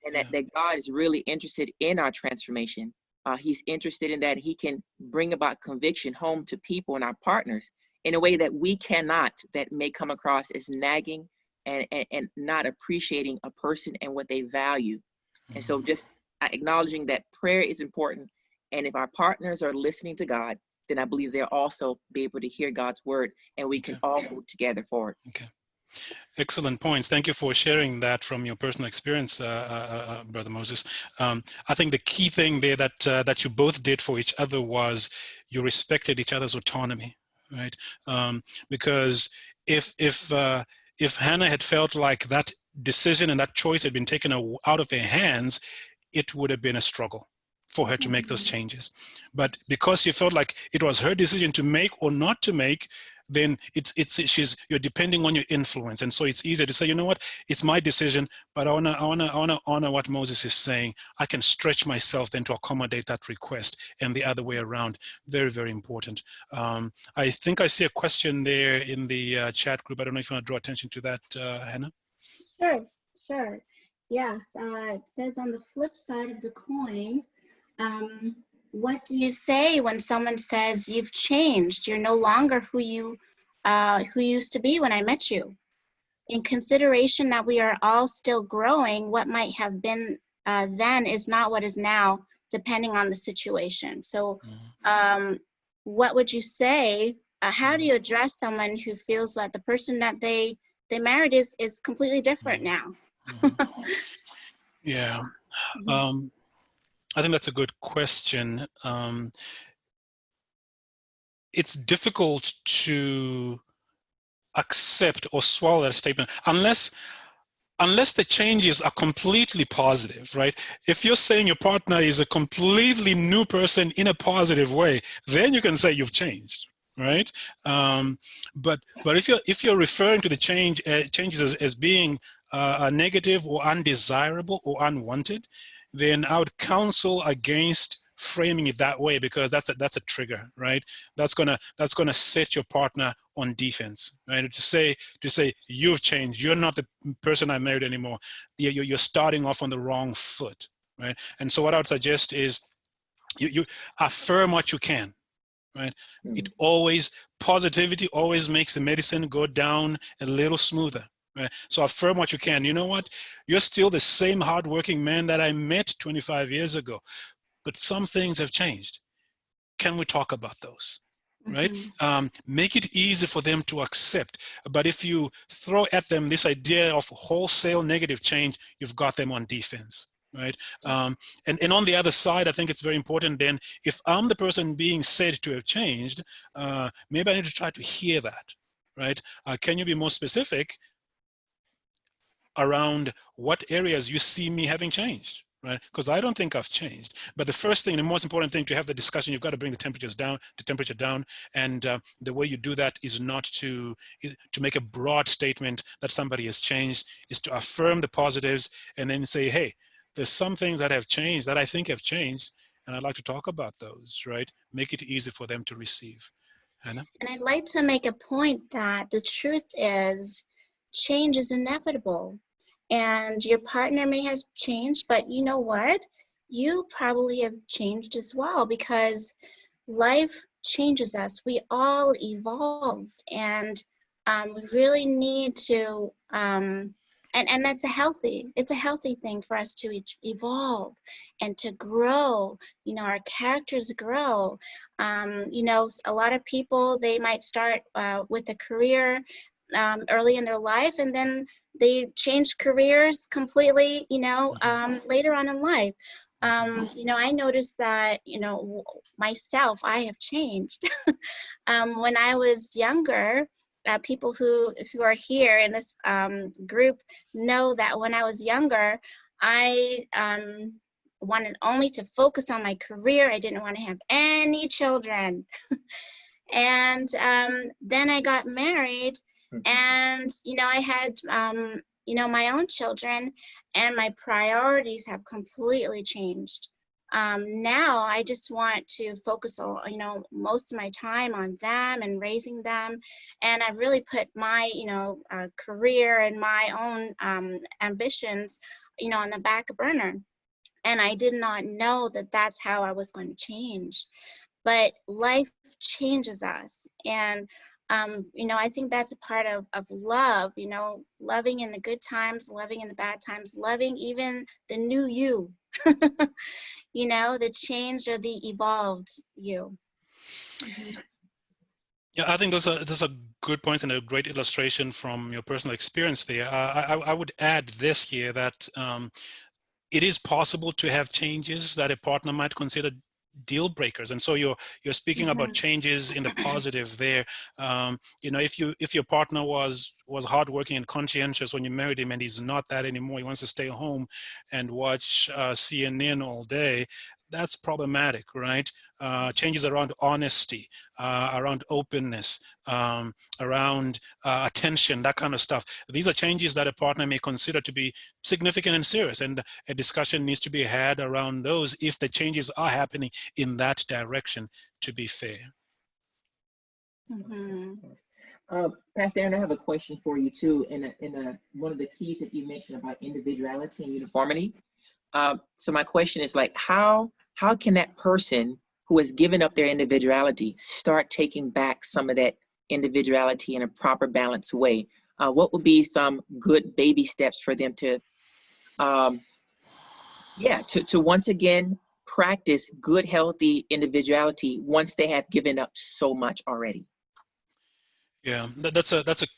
Speaker 1: and that God is really interested in our transformation. He's interested in that he can bring about conviction home to people and our partners in a way that we cannot, that may come across as nagging, and not appreciating a person and what they value. And so just acknowledging that prayer is important. And if our partners are listening to God, then I believe they'll also be able to hear God's word, and we can all move together forward.
Speaker 5: Okay. Excellent points. Thank you for sharing that from your personal experience, Brother Moses. I think the key thing there that you both did for each other was you respected each other's autonomy, right? Because if Hannah had felt like that decision and that choice had been taken out of her hands, it would have been a struggle for her to make those changes. But because she felt like it was her decision to make or not to make, then you're depending on your influence. And so it's easier to say, you know what, it's my decision, but I wanna honor what Moses is saying. I can stretch myself then to accommodate that request, and the other way around. Very, very important. I think I see a question there in the chat group. I don't know if you want to draw attention to that, Hannah.
Speaker 4: Sure. Yes, it says on the flip side of the coin, what do you say when someone says you've changed? You're no longer who you used to be when I met you. In consideration that we are all still growing, what might have been then is not what is now, depending on the situation. So what would you say? How do you address someone who feels that the person that they married is completely different now?
Speaker 5: Yeah. I think that's a good question. It's difficult to accept or swallow that statement unless the changes are completely positive, right? If you're saying your partner is a completely new person in a positive way, then you can say you've changed, right? But if you're referring to the changes as being negative or undesirable or unwanted, then I would counsel against framing it that way, because that's a trigger, right? That's gonna set your partner on defense, right? To say you've changed, you're not the person I married anymore. You're starting off on the wrong foot, right? And so what I would suggest is you affirm what you can, right? Positivity always makes the medicine go down a little smoother. Right? So affirm what you can. You know what? You're still the same hardworking man that I met 25 years ago, but some things have changed. Can we talk about those? Right? Make it easy for them to accept. But if you throw at them this idea of wholesale negative change, you've got them on defense. Right? And on the other side, I think it's very important then, if I'm the person being said to have changed, maybe I need to try to hear that. Right? Can you be more specific around what areas you see me having changed, right? Because I don't think I've changed. But the first thing, the most important thing to have the discussion, you've got to bring the temperature down. And the way you do that is not to make a broad statement that somebody has changed, is to affirm the positives and then say, hey, there's some things that have changed that I think have changed, and I'd like to talk about those, right? Make it easy for them to receive. Hannah?
Speaker 4: And I'd like to make a point that the truth is change is inevitable. And your partner may have changed, but you know what? You probably have changed as well, because life changes us. We all evolve, and we really need to, and that's it's a healthy thing for us to evolve and to grow. You know, our characters grow. You know, a lot of people, they might start with a career early in their life, and then they change careers completely, you know, later on in life. You know, I noticed that, you know, myself, I have changed. When I was younger, people who are here in this group know that when I was younger, I wanted only to focus on my career. I didn't want to have any children. And then I got married, and, you know, I had, you know, my own children, and my priorities have completely changed. Now I just want to focus on, you know, most of my time on them and raising them. And I've really put my, you know, career and my own ambitions, you know, on the back burner. And I did not know that that's how I was going to change. But life changes us, and You know, I think that's a part of love, you know, loving in the good times, loving in the bad times, loving even the new you, you know, the changed or the evolved you.
Speaker 5: Yeah, I think those are good points and a great illustration from your personal experience there. I would add this here that it is possible to have changes that a partner might consider deal breakers, and so you're speaking about changes in the positive there. You know, if your partner was hardworking and conscientious when you married him, and he's not that anymore, he wants to stay home and watch CNN all day, that's problematic, right? Changes around honesty, around openness, around attention, that kind of stuff. These are changes that a partner may consider to be significant and serious, and a discussion needs to be had around those if the changes are happening in that direction, to be fair.
Speaker 1: Pastor Aaron, I have a question for you too. In one of the keys that you mentioned about individuality and uniformity. So my question is, like, how can that person who has given up their individuality start taking back some of that individuality in a proper, balanced way? What would be some good baby steps for them to once again practice good, healthy individuality once they have given up so much already?
Speaker 5: Yeah, that's a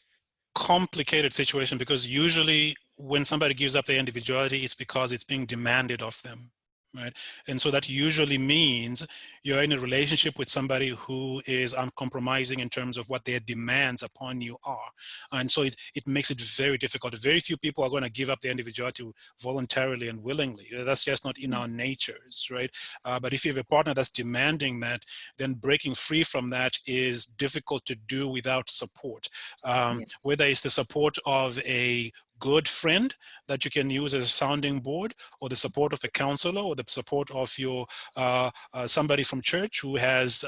Speaker 5: complicated situation, because usually when somebody gives up their individuality, it's because it's being demanded of them, right? And so that usually means you're in a relationship with somebody who is uncompromising in terms of what their demands upon you are. And so it makes it very difficult. Very few people are going to give up their individuality voluntarily and willingly. That's just not in our natures, right? But if you have a partner that's demanding that, then breaking free from that is difficult to do without support. Whether it's the support of a good friend that you can use as a sounding board, or the support of a counselor, or the support of your somebody from church who has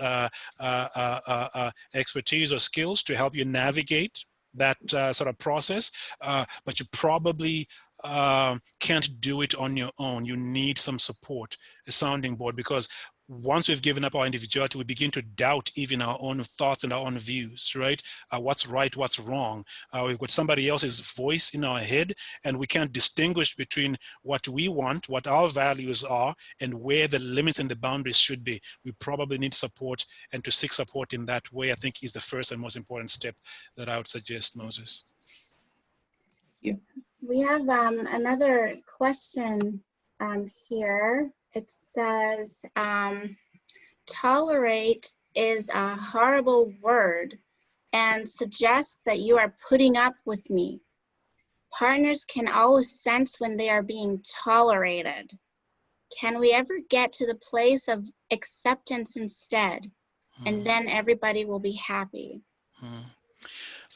Speaker 5: expertise or skills to help you navigate that sort of process. But you probably can't do it on your own. You need some support, a sounding board, because once we've given up our individuality, we begin to doubt even our own thoughts and our own views, right? What's right, what's wrong? We've got somebody else's voice in our head, and we can't distinguish between what we want, what our values are, and where the limits and the boundaries should be. We probably need support, and to seek support in that way, I think, is the first and most important step that I would suggest, Moses.
Speaker 1: Yeah.
Speaker 4: We have another question here. It says, tolerate is a horrible word and suggests that you are putting up with me. Partners can always sense when they are being tolerated. Can we ever get to the place of acceptance instead? And then everybody will be happy.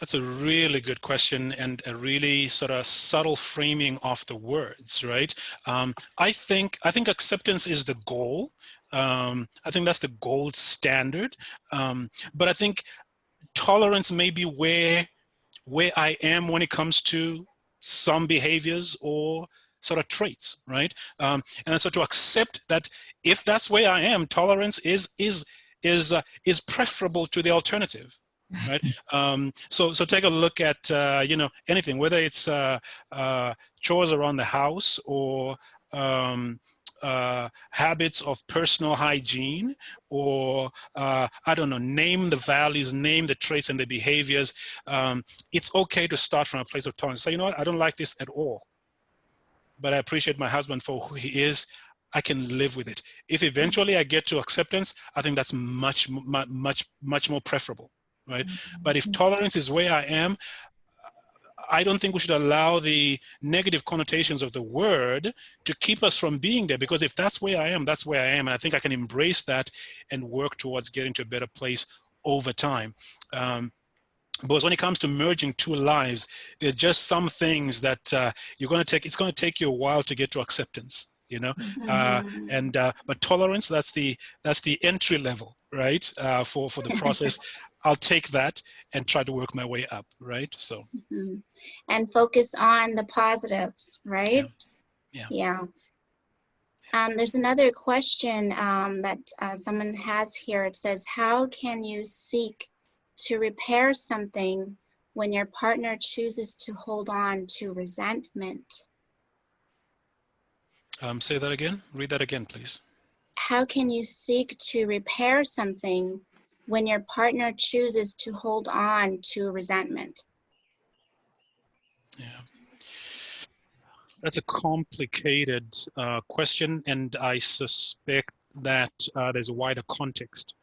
Speaker 5: That's a really good question, and a really sort of subtle framing of the words, right? I think acceptance is the goal. I think that's the gold standard. But I think tolerance may be where I am when it comes to some behaviors or sort of traits, right? And so to accept that if that's where I am, tolerance is preferable to the alternative. Right. So take a look at anything, whether it's chores around the house, or habits of personal hygiene, or I don't know, name the values, name the traits and the behaviors. It's okay to start from a place of tolerance. So, you know what, I don't like this at all, but I appreciate my husband for who he is. I can live with it. If eventually I get to acceptance, I think that's much more preferable. Right? But if tolerance is where I am, I don't think we should allow the negative connotations of the word to keep us from being there, because if that's where I am, that's where I am. And I think I can embrace that and work towards getting to a better place over time. Because when it comes to merging two lives, there are just some things that it's going to take you a while to get to acceptance. You know, but tolerance, that's the entry level, right? For the process. I'll take that and try to work my way up, right? So.
Speaker 4: And focus on the positives, right? Yeah. There's another question that someone has here. It says, how can you seek to repair something when your partner chooses to hold on to resentment?
Speaker 5: Say that again. Read that again, please.
Speaker 4: How can you seek to repair something when your partner chooses to hold on to resentment?
Speaker 5: Yeah. That's a complicated question, and I suspect that there's a wider context,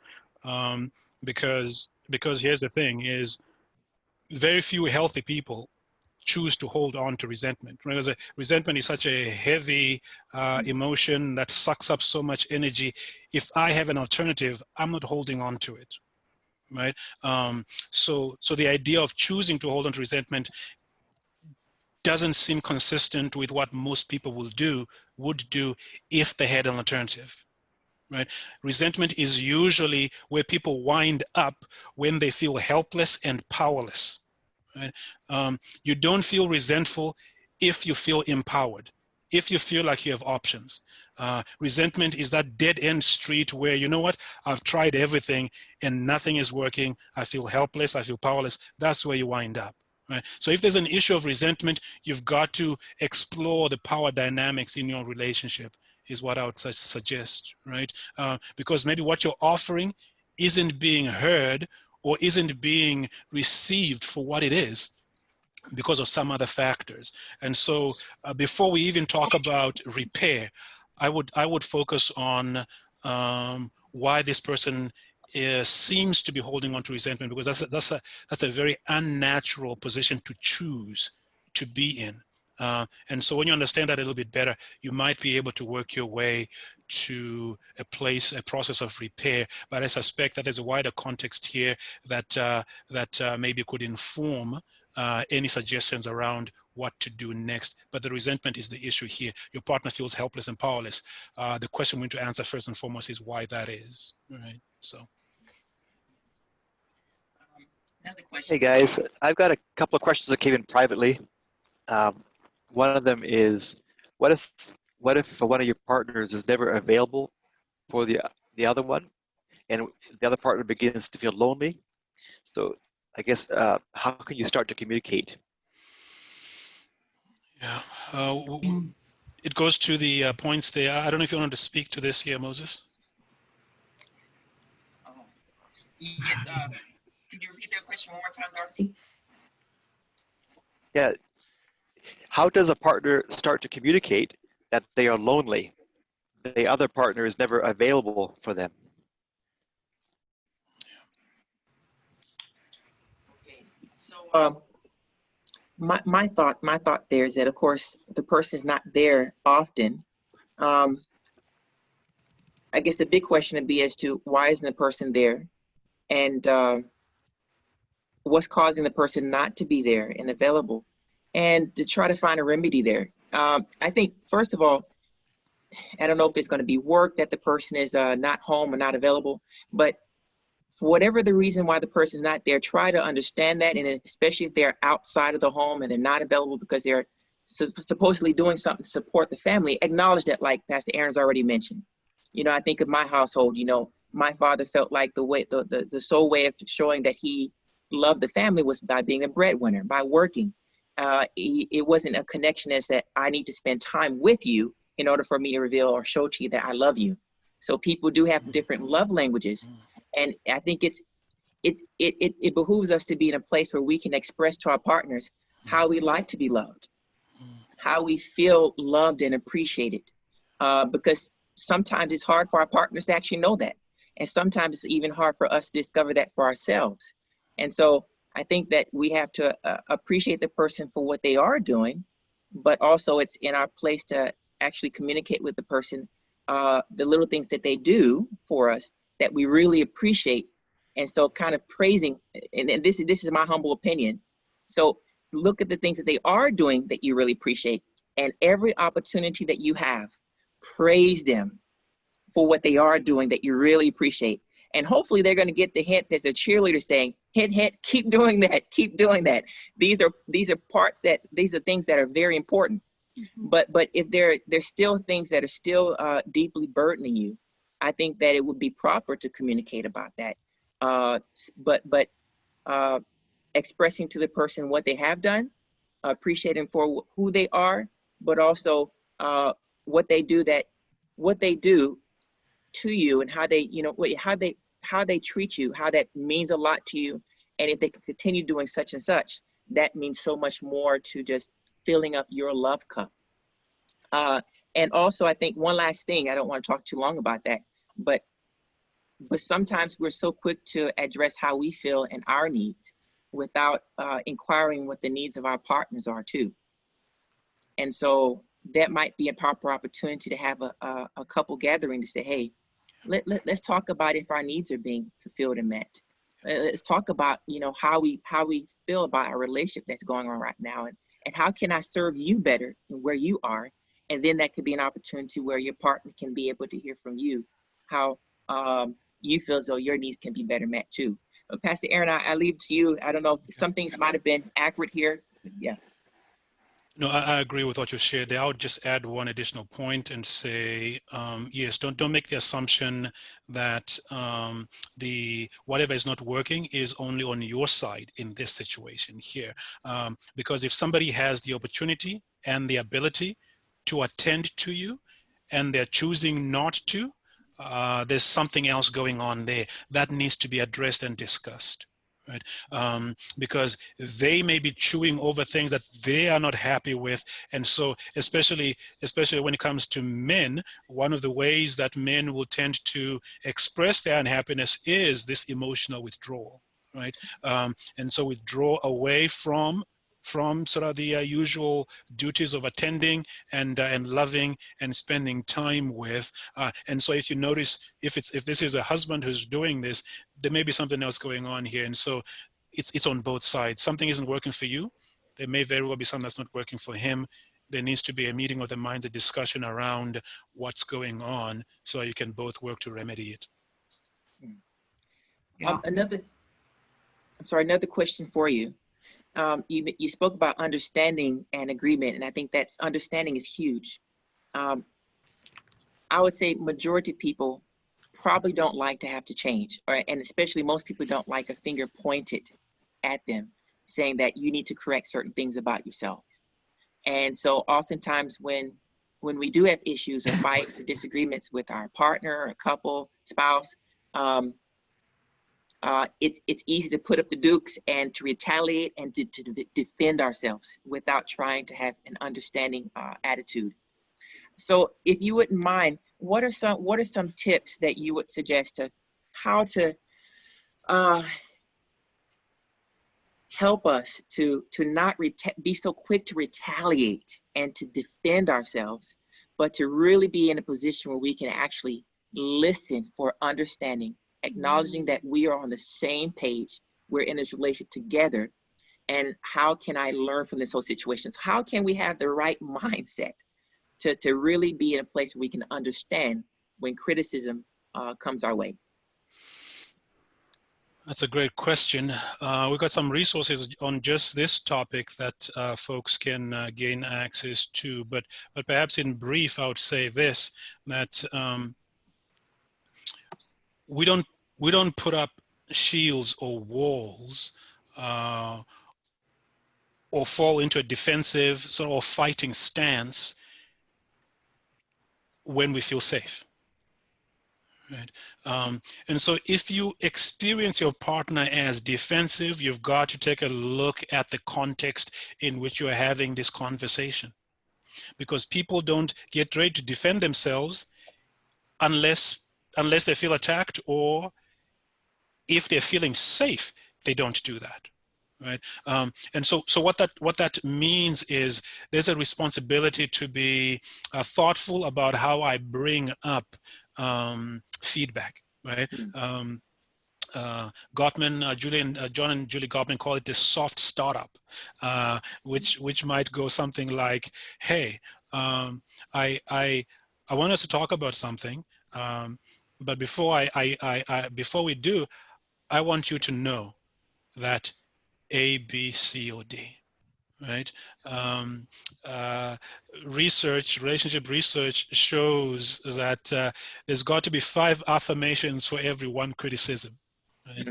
Speaker 5: because here's the thing: is very few healthy people choose to hold on to resentment. Right? Resentment is such a heavy emotion that sucks up so much energy. If I have an alternative, I'm not holding on to it. Right? So the idea of choosing to hold on to resentment doesn't seem consistent with what most people would do if they had an alternative. Right? Resentment is usually where people wind up when they feel helpless and powerless. Right? You don't feel resentful if you feel empowered, if you feel like you have options. Resentment is that dead-end street where, you know what, I've tried everything and nothing is working. I feel helpless, I feel powerless. That's where you wind up. Right? So if there's an issue of resentment, you've got to explore the power dynamics in your relationship, is what I would suggest, right? Because maybe what you're offering isn't being heard or isn't being received for what it is because of some other factors. And so before we even talk about repair, I would focus on why this person seems to be holding on to resentment, because that's a very unnatural position to choose to be in. And so when you understand that a little bit better, you might be able to work your way to a process of repair. But I suspect that there's a wider context here that maybe could inform any suggestions around what to do next. But the resentment is the issue here. Your partner feels helpless and powerless. The question we need to answer first and foremost is why that is, right? So.
Speaker 1: Another question.
Speaker 6: Hey guys, I've got a couple of questions that came in privately. One of them is, what if one of your partners is never available for the other one, and the other partner begins to feel lonely? So I guess how can you start to communicate?
Speaker 5: Yeah, it goes to the points there. I don't know if you wanted to speak to this here, Moses.
Speaker 1: Yes. Could you repeat that question one more time, Darcy?
Speaker 6: Yeah. How does a partner start to communicate that they are lonely? The other partner is never available for them.
Speaker 1: Okay. So my thought there is that, of course, the person is not there often. I guess the big question would be as to why isn't the person there, and what's causing the person not to be there and available, and to try to find a remedy there. I think, first of all, I don't know if it's going to be work that the person is not home or not available, but for whatever the reason why the person is not there, try to understand that, and especially if they're outside of the home and they're not available because they're supposedly doing something to support the family, acknowledge that, like Pastor Aaron's already mentioned. You know, I think of my household, you know, my father felt like the sole way of showing that he loved the family was by being a breadwinner, by working. It wasn't a connection as that I need to spend time with you in order for me to reveal or show to you that I love you. So people do have different love languages. And I think it behooves us to be in a place where we can express to our partners how we like to be loved, how we feel loved and appreciated, because sometimes it's hard for our partners to actually know that. And sometimes it's even hard for us to discover that for ourselves. And so I think that we have to appreciate the person for what they are doing, but also it's in our place to actually communicate with the person the little things that they do for us that we really appreciate. And so kind of praising, and this is my humble opinion. So look at the things that they are doing that you really appreciate, and every opportunity that you have, praise them for what they are doing that you really appreciate. And hopefully they're going to get the hint. There's a cheerleader saying, hint, hint, keep doing that, keep doing that. These are things that are very important. Mm-hmm. But if there's still things that are still deeply burdening you, I think that it would be proper to communicate about that. But expressing to the person what they have done, appreciating for who they are, but also what they do to you, and how they, how they treat you, how that means a lot to you. And if they can continue doing such and such, that means so much more to just filling up your love cup. And also, I think one last thing, I don't want to talk too long about that, but sometimes we're so quick to address how we feel and our needs without inquiring what the needs of our partners are too. And so that might be a proper opportunity to have a couple gathering to say, hey, let's talk about if our needs are being fulfilled and met. Let's talk about, how we feel about our relationship that's going on right now, and how can I serve you better and where you are. And then that could be an opportunity where your partner can be able to hear from you how you feel as though your needs can be better met too. Pastor Aaron, I leave it to you. I don't know if some things might have been accurate here. Yeah.
Speaker 5: No, I agree with what you shared there. I would just add one additional point and say, yes, don't make the assumption that the whatever is not working is only on your side in this situation here. Because if somebody has the opportunity and the ability to attend to you and they're choosing not to, there's something else going on there that needs to be addressed and discussed. Right, because they may be chewing over things that they are not happy with, and so especially when it comes to men, one of the ways that men will tend to express their unhappiness is this emotional withdrawal, right? And so withdraw away from sort of the usual duties of attending and loving and spending time with. And so if you notice, if this is a husband who's doing this, there may be something else going on here. And so it's on both sides. Something isn't working for you. There may very well be something that's not working for him. There needs to be a meeting of the minds, a discussion around what's going on so you can both work to remedy it.
Speaker 1: Yeah. Another question for you. You spoke about understanding and agreement, and I think that's understanding is huge. I would say majority of people probably don't like to have to change, and especially most people don't like a finger pointed at them saying that you need to correct certain things about yourself. And so oftentimes when we do have issues or fights or disagreements with our partner or couple, spouse, it's easy to put up the dukes and to retaliate and to defend ourselves without trying to have an understanding attitude. So if you wouldn't mind, what are some tips that you would suggest to how to help us to not be so quick to retaliate and to defend ourselves, but to really be in a position where we can actually listen for understanding, acknowledging that we are on the same page, we're in this relationship together, and how can I learn from this whole situation? So how can we have the right mindset to really be in a place where we can understand when criticism comes our way?
Speaker 5: That's a great question. We've got some resources on just this topic that folks can gain access to, but perhaps in brief, I would say this, that we don't put up shields or walls or fall into a defensive sort of fighting stance when we feel safe. Right. And so if you experience your partner as defensive, you've got to take a look at the context in which you are having this conversation, because people don't get ready to defend themselves unless they feel attacked, or if they're feeling safe, they don't do that. Right. And so what that means is there's a responsibility to be thoughtful about how I bring up feedback, right? Gottman, John and Julie Gottman call it the soft startup, which might go something like, "Hey, I want us to talk about something, but before before we do, I want you to know that A, B, C, or D." Right? Relationship research shows that there's got to be 5 affirmations for every 1 criticism. right?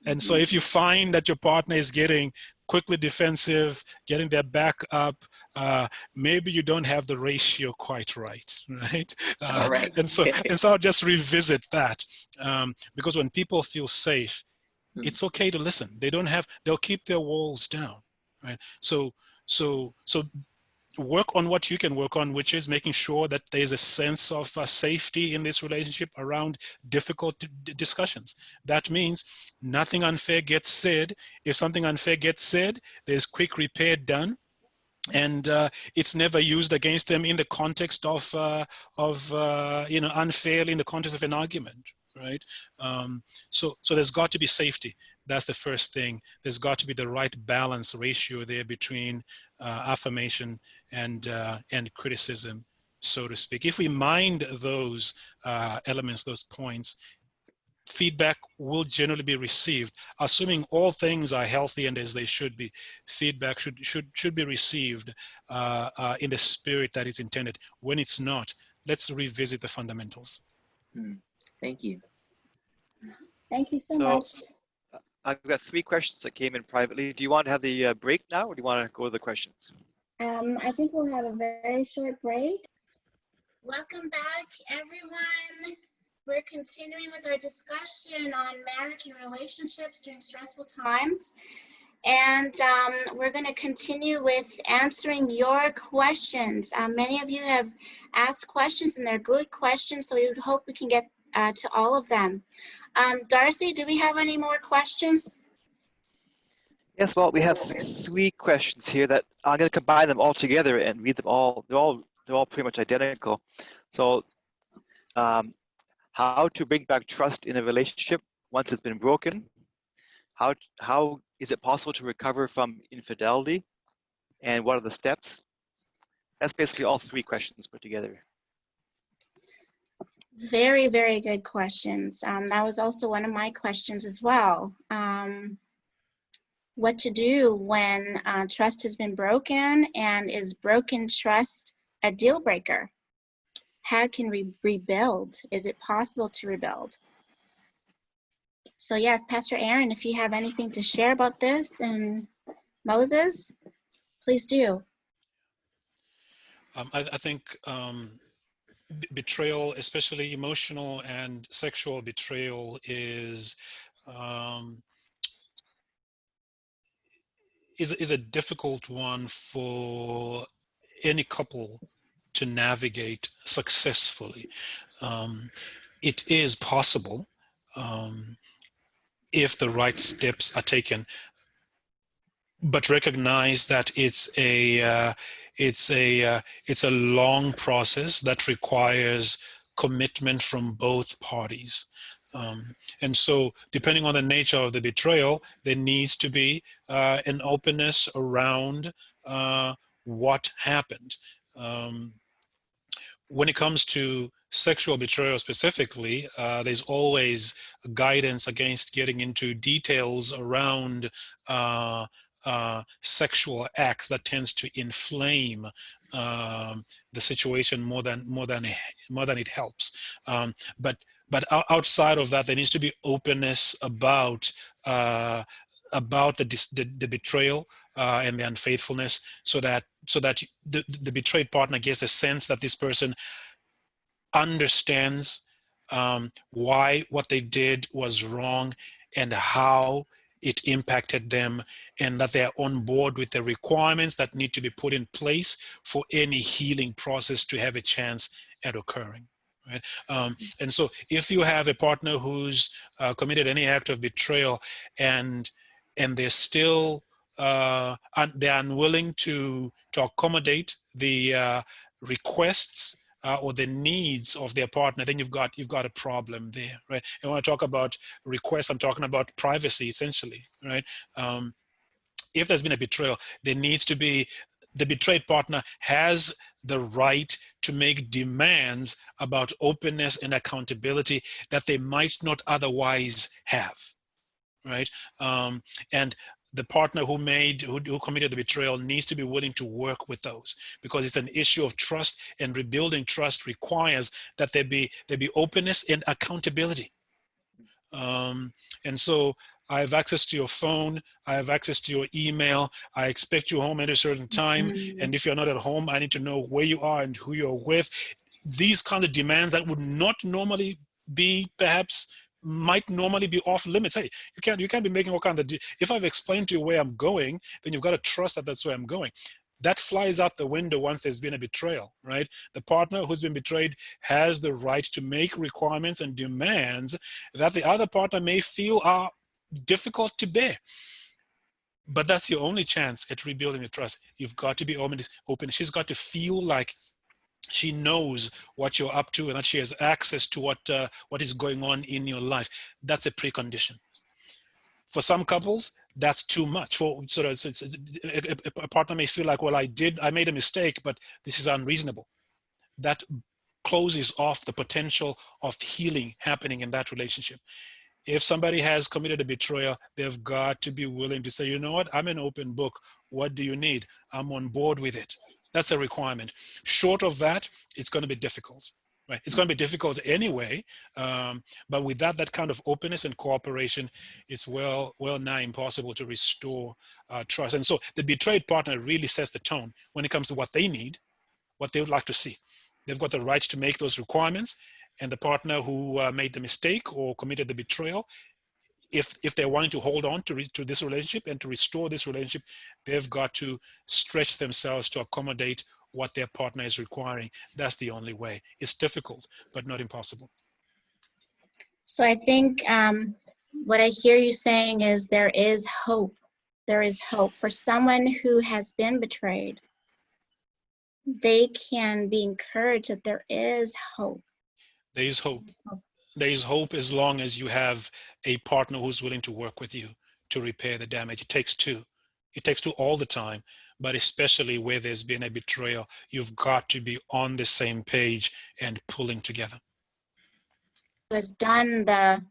Speaker 5: And so if you find that your partner is getting quickly defensive, getting their back up, maybe you don't have the ratio quite right, right?
Speaker 1: All right.
Speaker 5: And so I'll just revisit that, because when people feel safe, it's okay to listen. They'll keep their walls down, right? So work on what you can work on, which is making sure that there's a sense of safety in this relationship around difficult discussions. That means nothing unfair gets said. If something unfair gets said, there's quick repair done, and it's never used against them in the context of unfairly in the context of an argument, right? So there's got to be safety. That's the first thing. There's got to be the right balance ratio there between affirmation and criticism, so to speak. If we mind those elements, those points, feedback will generally be received, assuming all things are healthy and as they should be. Feedback should be received in the spirit that is intended. When it's not, let's revisit the fundamentals.
Speaker 1: Thank you.
Speaker 4: Thank you so much.
Speaker 6: I've got 3 questions that came in privately. Do you want to have the break now, or do you want to go to the questions?
Speaker 4: I think we'll have a very short break. Welcome back, everyone. We're continuing with our discussion on marriage and relationships during stressful times. And we're going to continue with answering your questions. Many of you have asked questions, and they're good questions, so we would hope we can get to all of them. Darcy, do we have any more questions?
Speaker 6: Yes, well, we have 3 questions here that I'm going to combine them all together and read them all. They're all pretty much identical. So, how to bring back trust in a relationship once it's been broken? How is it possible to recover from infidelity? And what are the steps? That's basically all 3 questions put together.
Speaker 4: Very, very good questions. That was also one of my questions as well. What to do when trust has been broken, and is broken trust a deal breaker? How can we rebuild? Is it possible to rebuild? So yes, Pastor Aaron, if you have anything to share about this, and Moses, please do.
Speaker 5: I think betrayal, especially emotional and sexual betrayal, is a difficult one for any couple to navigate successfully. It is possible if the right steps are taken, but recognize that it's a long process that requires commitment from both parties. And so, depending on the nature of the betrayal, there needs to be an openness around what happened. When it comes to sexual betrayal specifically, there's always guidance against getting into details around sexual acts that tends to inflame the situation more than it helps. But outside of that, there needs to be openness about the betrayal and the unfaithfulness, so that the betrayed partner gets a sense that this person understands why what they did was wrong and how it impacted them, and that they're on board with the requirements that need to be put in place for any healing process to have a chance at occurring. Right? And so if you have a partner who's committed any act of betrayal, and they're still they're unwilling to accommodate the requests or the needs of their partner, then you've got a problem there, right? And when I talk about requests, I'm talking about privacy, essentially, right? If there's been a betrayal, there needs to be, the betrayed partner has the right to make demands about openness and accountability that they might not otherwise have, right? And the partner who committed the betrayal needs to be willing to work with those, because it's an issue of trust, and rebuilding trust requires that there be openness and accountability. And so I have access to your phone, I have access to your email, I expect you home at a certain time, and if you're not at home, I need to know where you are and who you're with. These kind of demands that would not normally be, perhaps, might normally be off limits. Hey, you can't be making all kinds of, if I've explained to you where I'm going, then you've got to trust that that's where I'm going. That flies out the window once there's been a betrayal, right? The partner who's been betrayed has the right to make requirements and demands that the other partner may feel are difficult to bear. But that's your only chance at rebuilding the trust. You've got to be open. She's got to feel like she knows what you're up to and that she has access to what is going on in your life. That's a precondition. For some couples, that's too much. For sort of, a partner may feel like, well, I made a mistake, but this is unreasonable. That closes off the potential of healing happening in that relationship. If somebody has committed a betrayal, they've got to be willing to say, you know what, I'm an open book. What do you need? I'm on board with it. That's a requirement. Short of that, it's going to be difficult. Right? It's going to be difficult anyway, but with that kind of openness and cooperation, it's well nigh impossible to restore trust. And so the betrayed partner really sets the tone when it comes to what they need, what they would like to see. They've got the right to make those requirements, and the partner who made the mistake or committed the betrayal, if they're wanting to hold on to this relationship and to restore this relationship, they've got to stretch themselves to accommodate what their partner is requiring. That's the only way. It's difficult, but not impossible.
Speaker 4: So I think what I hear you saying is there is hope. There is hope for someone who has been betrayed. They can be encouraged that there is hope.
Speaker 5: There is hope. There is hope as long as you have a partner who's willing to work with you to repair the damage. It takes two. It takes two all the time, but especially where there's been a betrayal, you've got to be on the same page and pulling together.
Speaker 4: Who has done the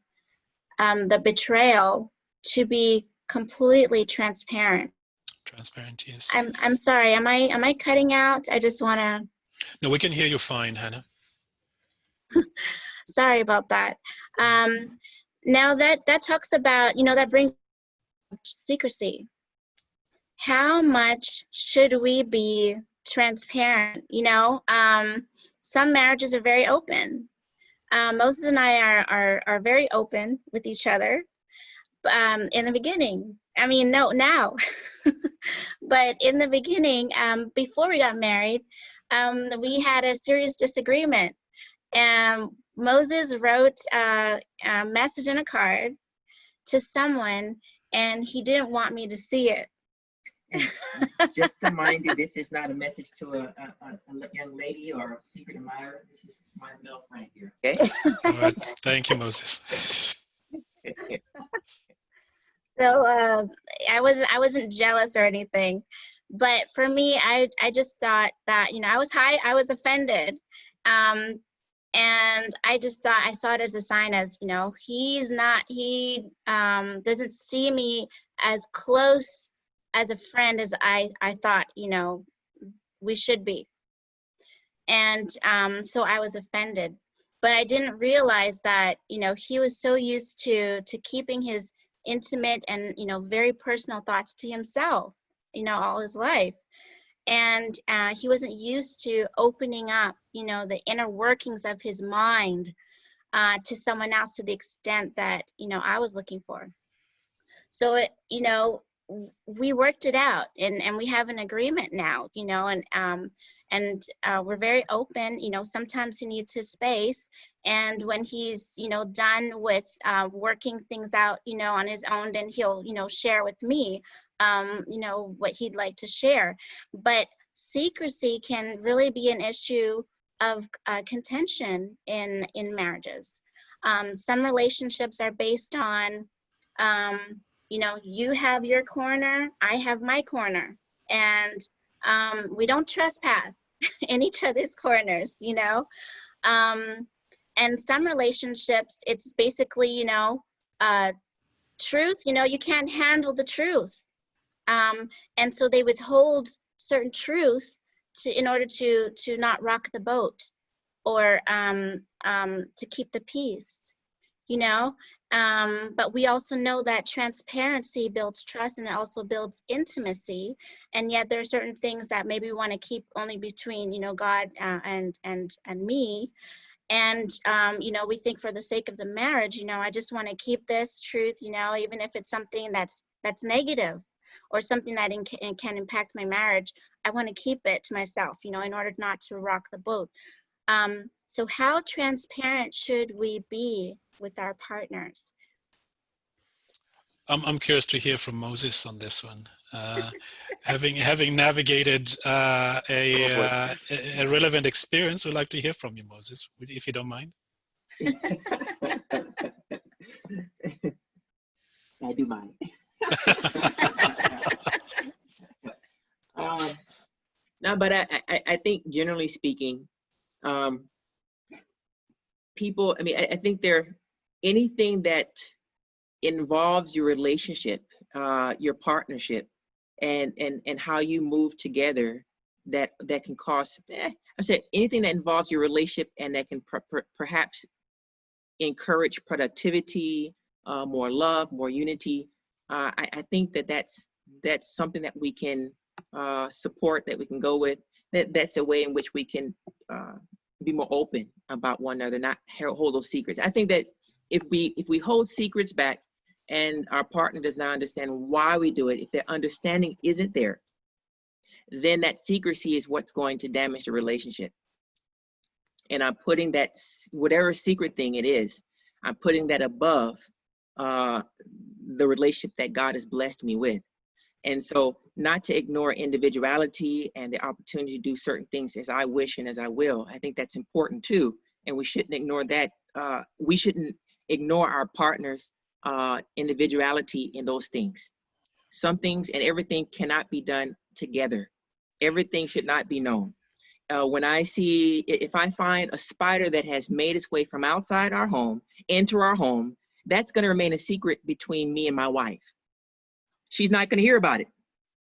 Speaker 4: betrayal to be completely transparent.
Speaker 5: Transparent, yes.
Speaker 4: I'm sorry. Am I cutting out? I just want to.
Speaker 5: No, we can hear you fine, Hannah.
Speaker 4: Sorry about that. Now that talks about, that brings secrecy. How much should we be transparent? Some marriages are very open. Moses and I are very open with each other in the beginning. I mean, no, now. But in the beginning, before we got married, we had a serious disagreement. And Moses wrote a message in a card to someone, and he didn't want me to see it.
Speaker 1: Just to mind you, this is not a message to a young lady or a secret admirer. This is my milk right here. Okay.
Speaker 5: All right. Thank you, Moses.
Speaker 4: So I wasn't jealous or anything, but for me, I just thought that I was offended, and I just thought I saw it as a sign, as he doesn't see me as close as a friend as I thought we should be, and so I was offended, but I didn't realize that he was so used to keeping his intimate and very personal thoughts to himself all his life, and he wasn't used to opening up the inner workings of his mind to someone else to the extent that I was looking for. So we worked it out, and we have an agreement now, and we're very open. Sometimes he needs his space, and when he's done with working things out on his own, then he'll share with me what he'd like to share. But secrecy can really be an issue of contention in marriages. Some relationships are based on you have your corner, I have my corner, and we don't trespass in each other's corners, and some relationships, it's basically, truth, you can't handle the truth. And so they withhold certain truth in order to not rock the boat, or to keep the peace, But we also know that transparency builds trust and it also builds intimacy. And yet there are certain things that maybe we want to keep only between, God and me. And, we think for the sake of the marriage, I just want to keep this truth, even if it's something that's negative or something that can impact my marriage, I want to keep it to myself, in order not to rock the boat. So how transparent should we be with our partners?
Speaker 5: I'm curious to hear from Moses on this one. Having navigated a relevant experience, we'd like to hear from you, Moses, if you don't mind.
Speaker 1: I do mind. No, but I think generally speaking, people, I think anything that involves your relationship, your partnership, and how you move together, that can cause, I said anything that involves your relationship and that can perhaps encourage productivity, more love, more unity. I think that's something that we can support, that we can go with. That's a way in which we can be more open about one another, not hold those secrets. I think that if we hold secrets back and our partner does not understand why we do it, if their understanding isn't there, then that secrecy is what's going to damage the relationship. And I'm putting that, whatever secret thing it is, I'm putting that above the relationship that God has blessed me with. And so not to ignore individuality and the opportunity to do certain things as I wish and as I will. I think that's important too. And we shouldn't ignore that. We shouldn't ignore our partner's individuality in those things. Some things and everything cannot be done together. Everything should not be known. If I find a spider that has made its way from outside our home into our home, that's going to remain a secret between me and my wife. She's not going to hear about it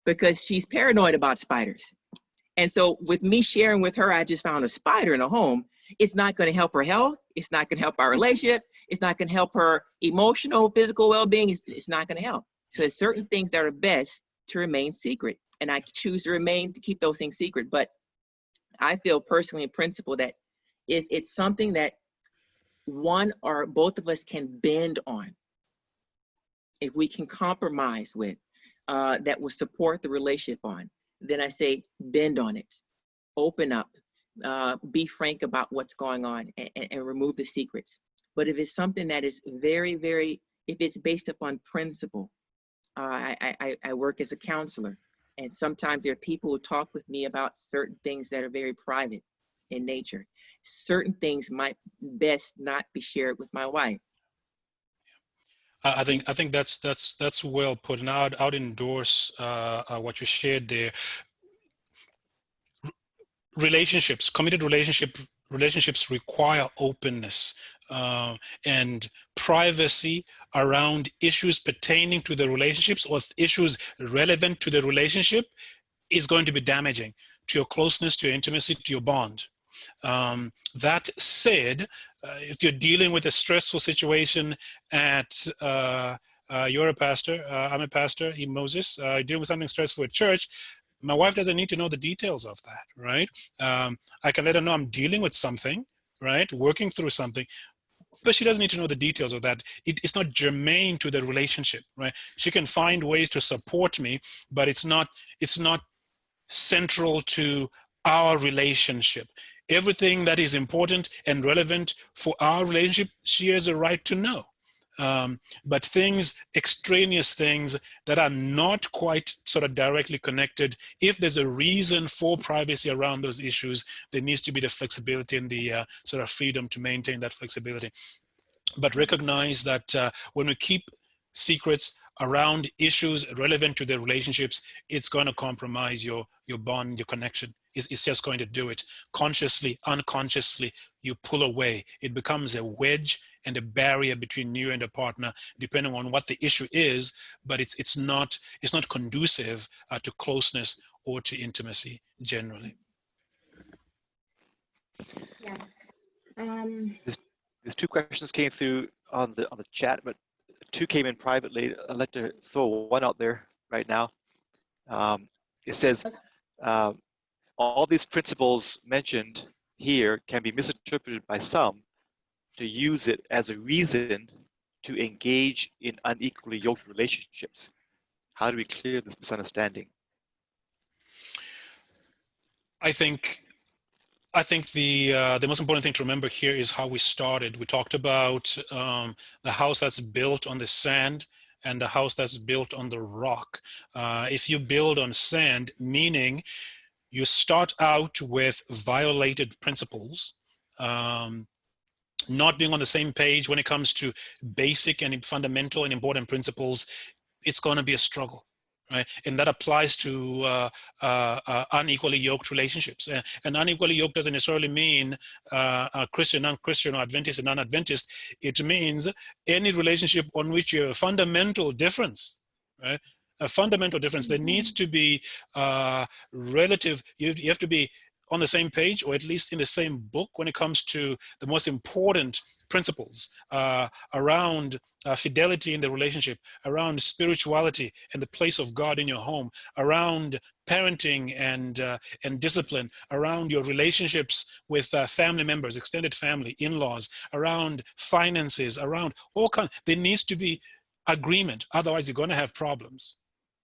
Speaker 1: because she's paranoid about spiders. And so with me sharing with her, I just found a spider in a home, it's not going to help her health. It's not going to help our relationship. It's not going to help her emotional, physical well-being. It's not going to help. So there's certain things that are best to remain secret. And I choose to keep those things secret. But I feel personally in principle that if it's something that one or both of us can bend on, if we can compromise with, that will support the relationship on, then I say bend on it, open up, be frank about what's going on, and remove the secrets. But if it's something that is very, very, if it's based upon principle, I work as a counselor, and sometimes there are people who talk with me about certain things that are very private in nature. Certain things might best not be shared with my wife.
Speaker 5: I think that's well put, and I'd endorse what you shared there. Relationships, committed relationships require openness and privacy around issues pertaining to the relationships or issues relevant to the relationship is going to be damaging to your closeness, to your intimacy, to your bond. That said, if you're dealing with a stressful situation at you're a pastor, I'm a pastor, Moses, dealing with something stressful at church, my wife doesn't need to know the details of that, right? I can let her know I'm dealing with something, right? Working through something, but she doesn't need to know the details of that. It's not germane to the relationship, right? She can find ways to support me, but it's not central to our relationship. Everything that is important and relevant for our relationship, she has a right to know. But extraneous things that are not quite sort of directly connected, if there's a reason for privacy around those issues, there needs to be the flexibility and the sort of freedom to maintain that flexibility. But recognize that when we keep secrets around issues relevant to the relationships, it's going to compromise your bond, your connection. It's just going to do it. Consciously, unconsciously, you pull away. It becomes a wedge and a barrier between you and a partner, depending on what the issue is, but it's not conducive to closeness or to intimacy generally.
Speaker 4: Yeah.
Speaker 6: There's two questions came through on the chat, but two came in privately. I'd like to throw one out there right now. It says, all these principles mentioned here can be misinterpreted by some to use it as a reason to engage in unequally yoked relationships. How do we clear this misunderstanding?
Speaker 5: I think the most important thing to remember here is how we started. We talked about the house that's built on the sand and the house that's built on the rock. If you build on sand, meaning you start out with violated principles, not being on the same page when it comes to basic and fundamental and important principles, it's going to be a struggle. Right? And that applies to unequally yoked relationships. And unequally yoked doesn't necessarily mean Christian, non-Christian, or Adventist and non-Adventist. It means any relationship on which you have a fundamental difference, right? A fundamental difference. There needs to be relative, you have to be on the same page, or at least in the same book when it comes to the most important principles around fidelity in the relationship, around spirituality and the place of God in your home, around parenting and discipline, around your relationships with family members, extended family, in-laws, around finances, around all kinds. There needs to be agreement, otherwise you're going to have problems,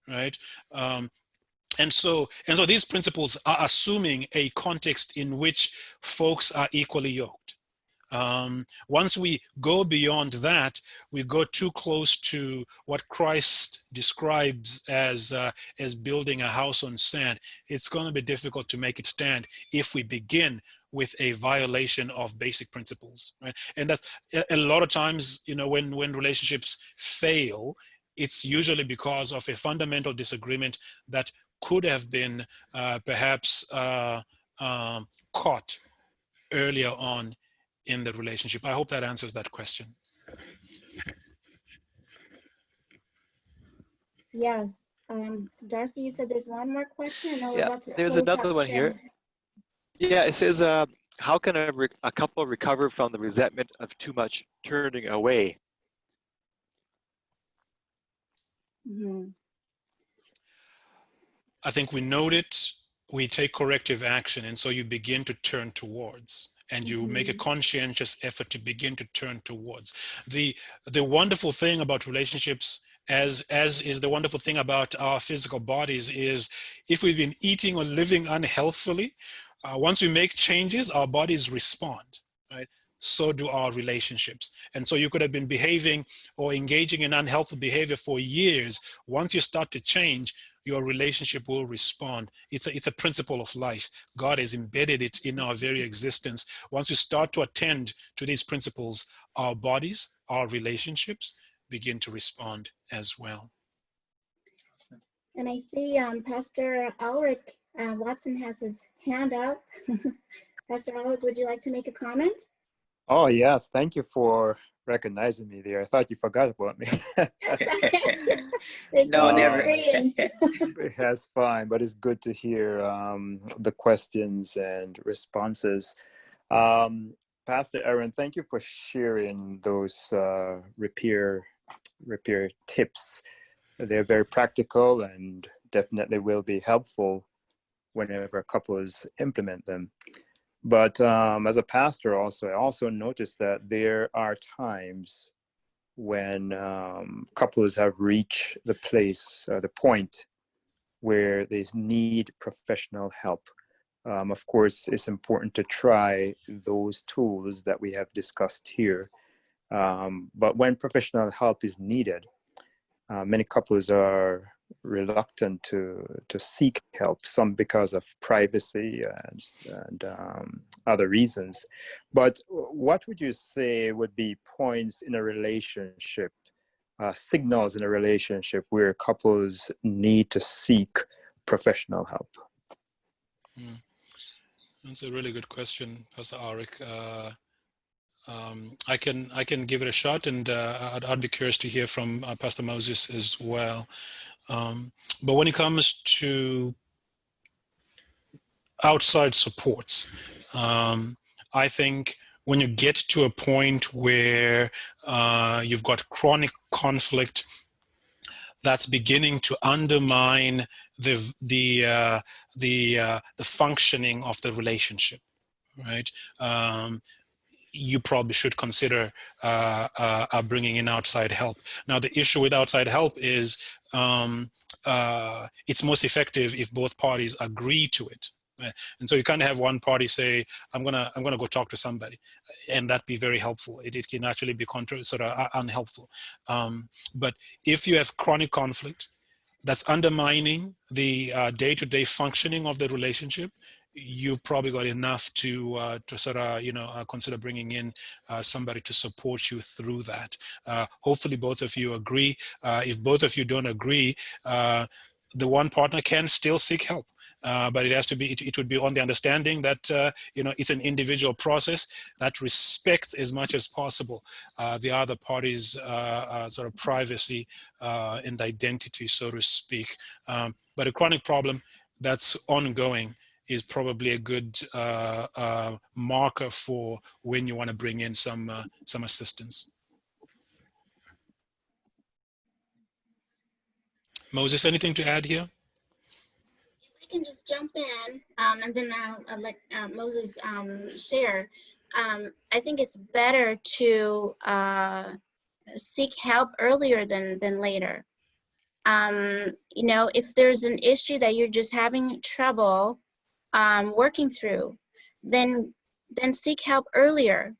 Speaker 5: right? And so these principles are assuming a context in which folks are equally yoked. Once we go beyond that, we go too close to what Christ describes as building a house on sand. It's going to be difficult to make it stand if we begin with a violation of basic principles, right? And that's a lot of times, you know, when relationships fail, it's usually because of a fundamental disagreement that could have been perhaps caught earlier on in the relationship. I hope that answers that question.
Speaker 4: Yes. Darcy, you said there's one more question. I know we're about to
Speaker 6: There's
Speaker 4: close
Speaker 6: another
Speaker 4: out
Speaker 6: one
Speaker 4: soon.
Speaker 6: here. Yeah, it says, how can a couple recover from the resentment of too much turning away?
Speaker 4: Mm-hmm.
Speaker 5: I think we note it, we take corrective action, and so you begin to turn towards, and you make a conscientious effort to begin to turn towards. The wonderful thing about relationships, as is the wonderful thing about our physical bodies, is if we've been eating or living unhealthily, once we make changes, our bodies respond, right? So do our relationships. And so you could have been behaving or engaging in unhealthy behavior for years. Once you start to change, your relationship will respond. It's a principle of life. God has embedded it in our very existence. Once we start to attend to these principles, our bodies, our relationships begin to respond as well.
Speaker 4: And I see Pastor Ulrich Watson has his hand up. Pastor Ulrich, would you like to make a comment?
Speaker 2: Oh, yes. Thank you for recognizing me there. I thought you forgot about me.
Speaker 4: There's
Speaker 1: No,
Speaker 4: so
Speaker 1: never.
Speaker 4: many screens.
Speaker 2: That's fine, but it's good to hear the questions and responses. Pastor Aaron, thank you for sharing those repair tips. They're very practical and definitely will be helpful whenever couples implement them. But as a pastor also, I also noticed that there are times when couples have reached the place, the point where they need professional help. Of course, it's important to try those tools that we have discussed here. But when professional help is needed, many couples are reluctant to seek help, some because of privacy and other reasons. But what would you say would be points in a relationship, signals in a relationship where couples need to seek professional help?
Speaker 5: That's a really good question, Pastor Ulrich. I can give it a shot, and I'd be curious to hear from Pastor Moses as well. But when it comes to outside supports, I think when you get to a point where you've got chronic conflict that's beginning to undermine the functioning of the relationship, right? You probably should consider bringing in outside help. Now, the issue with outside help is it's most effective if both parties agree to it. Right? And so you can't have one party say, I'm gonna go talk to somebody, and that be very helpful. It can actually be sort of unhelpful. But if you have chronic conflict that's undermining the day-to-day functioning of the relationship, you've probably got enough to sort of consider bringing in somebody to support you through that. Hopefully both of you agree. If both of you don't agree, the one partner can still seek help. But it has to be, it would be on the understanding that, it's an individual process that respects as much as possible the other party's sort of privacy and identity, so to speak. But a chronic problem that's ongoing is probably a good marker for when you want to bring in some assistance. Moses, anything to add here?
Speaker 4: I can just jump in, and then I'll let Moses share. I think it's better to seek help earlier than later. If there's an issue that you're just having trouble working through, then seek help earlier.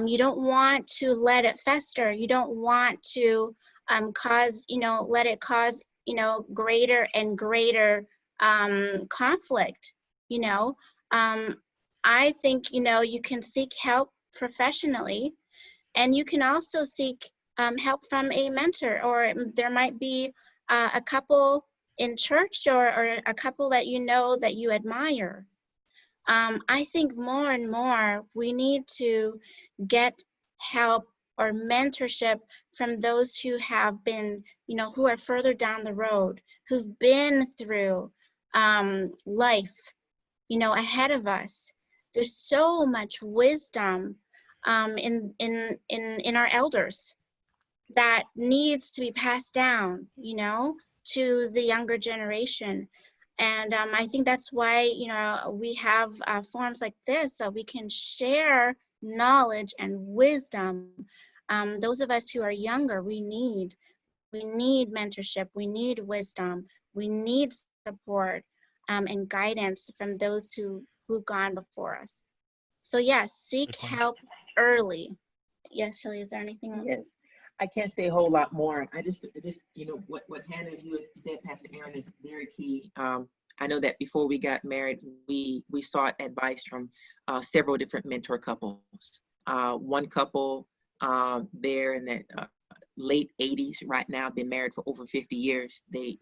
Speaker 4: You don't want to let it fester. You don't want to let it cause greater and greater conflict. I think you can seek help professionally, and you can also seek help from a mentor, or there might be a couple in church or a couple that that you admire. I think more and more we need to get help or mentorship from those who have been, who are further down the road, who've been through life, ahead of us. There's so much wisdom in our elders that needs to be passed down, to the younger generation. And I think that's why, we have forums like this, so we can share knowledge and wisdom. Those of us who are younger, we need mentorship, we need wisdom, we need support and guidance from those who've gone before us. So yes, seek help early. Yes, Shelley, is there anything else?
Speaker 1: Yes, I can't say a whole lot more. I just what Hannah, you had said, Pastor Aaron, is very key. I know that before we got married, we sought advice from several different mentor couples. One couple there in the late 80s, right now, been married for over 50 years. They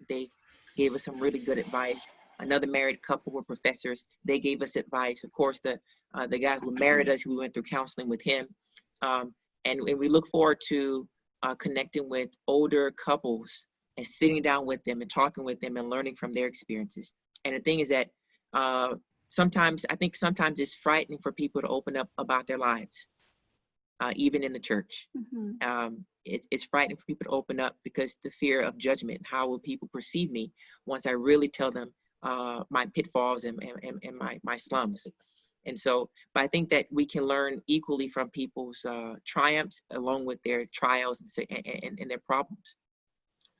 Speaker 1: gave us some really good advice. Another married couple were professors. They gave us advice. Of course, the guy who married us, we went through counseling with him. And we look forward to connecting with older couples and sitting down with them and talking with them and learning from their experiences. And the thing is that sometimes it's frightening for people to open up about their lives, even in the church. Mm-hmm. It's frightening for people to open up because the fear of judgment. How will people perceive me once I really tell them my pitfalls and my slums? And so, but I think that we can learn equally from people's triumphs along with their trials and their problems,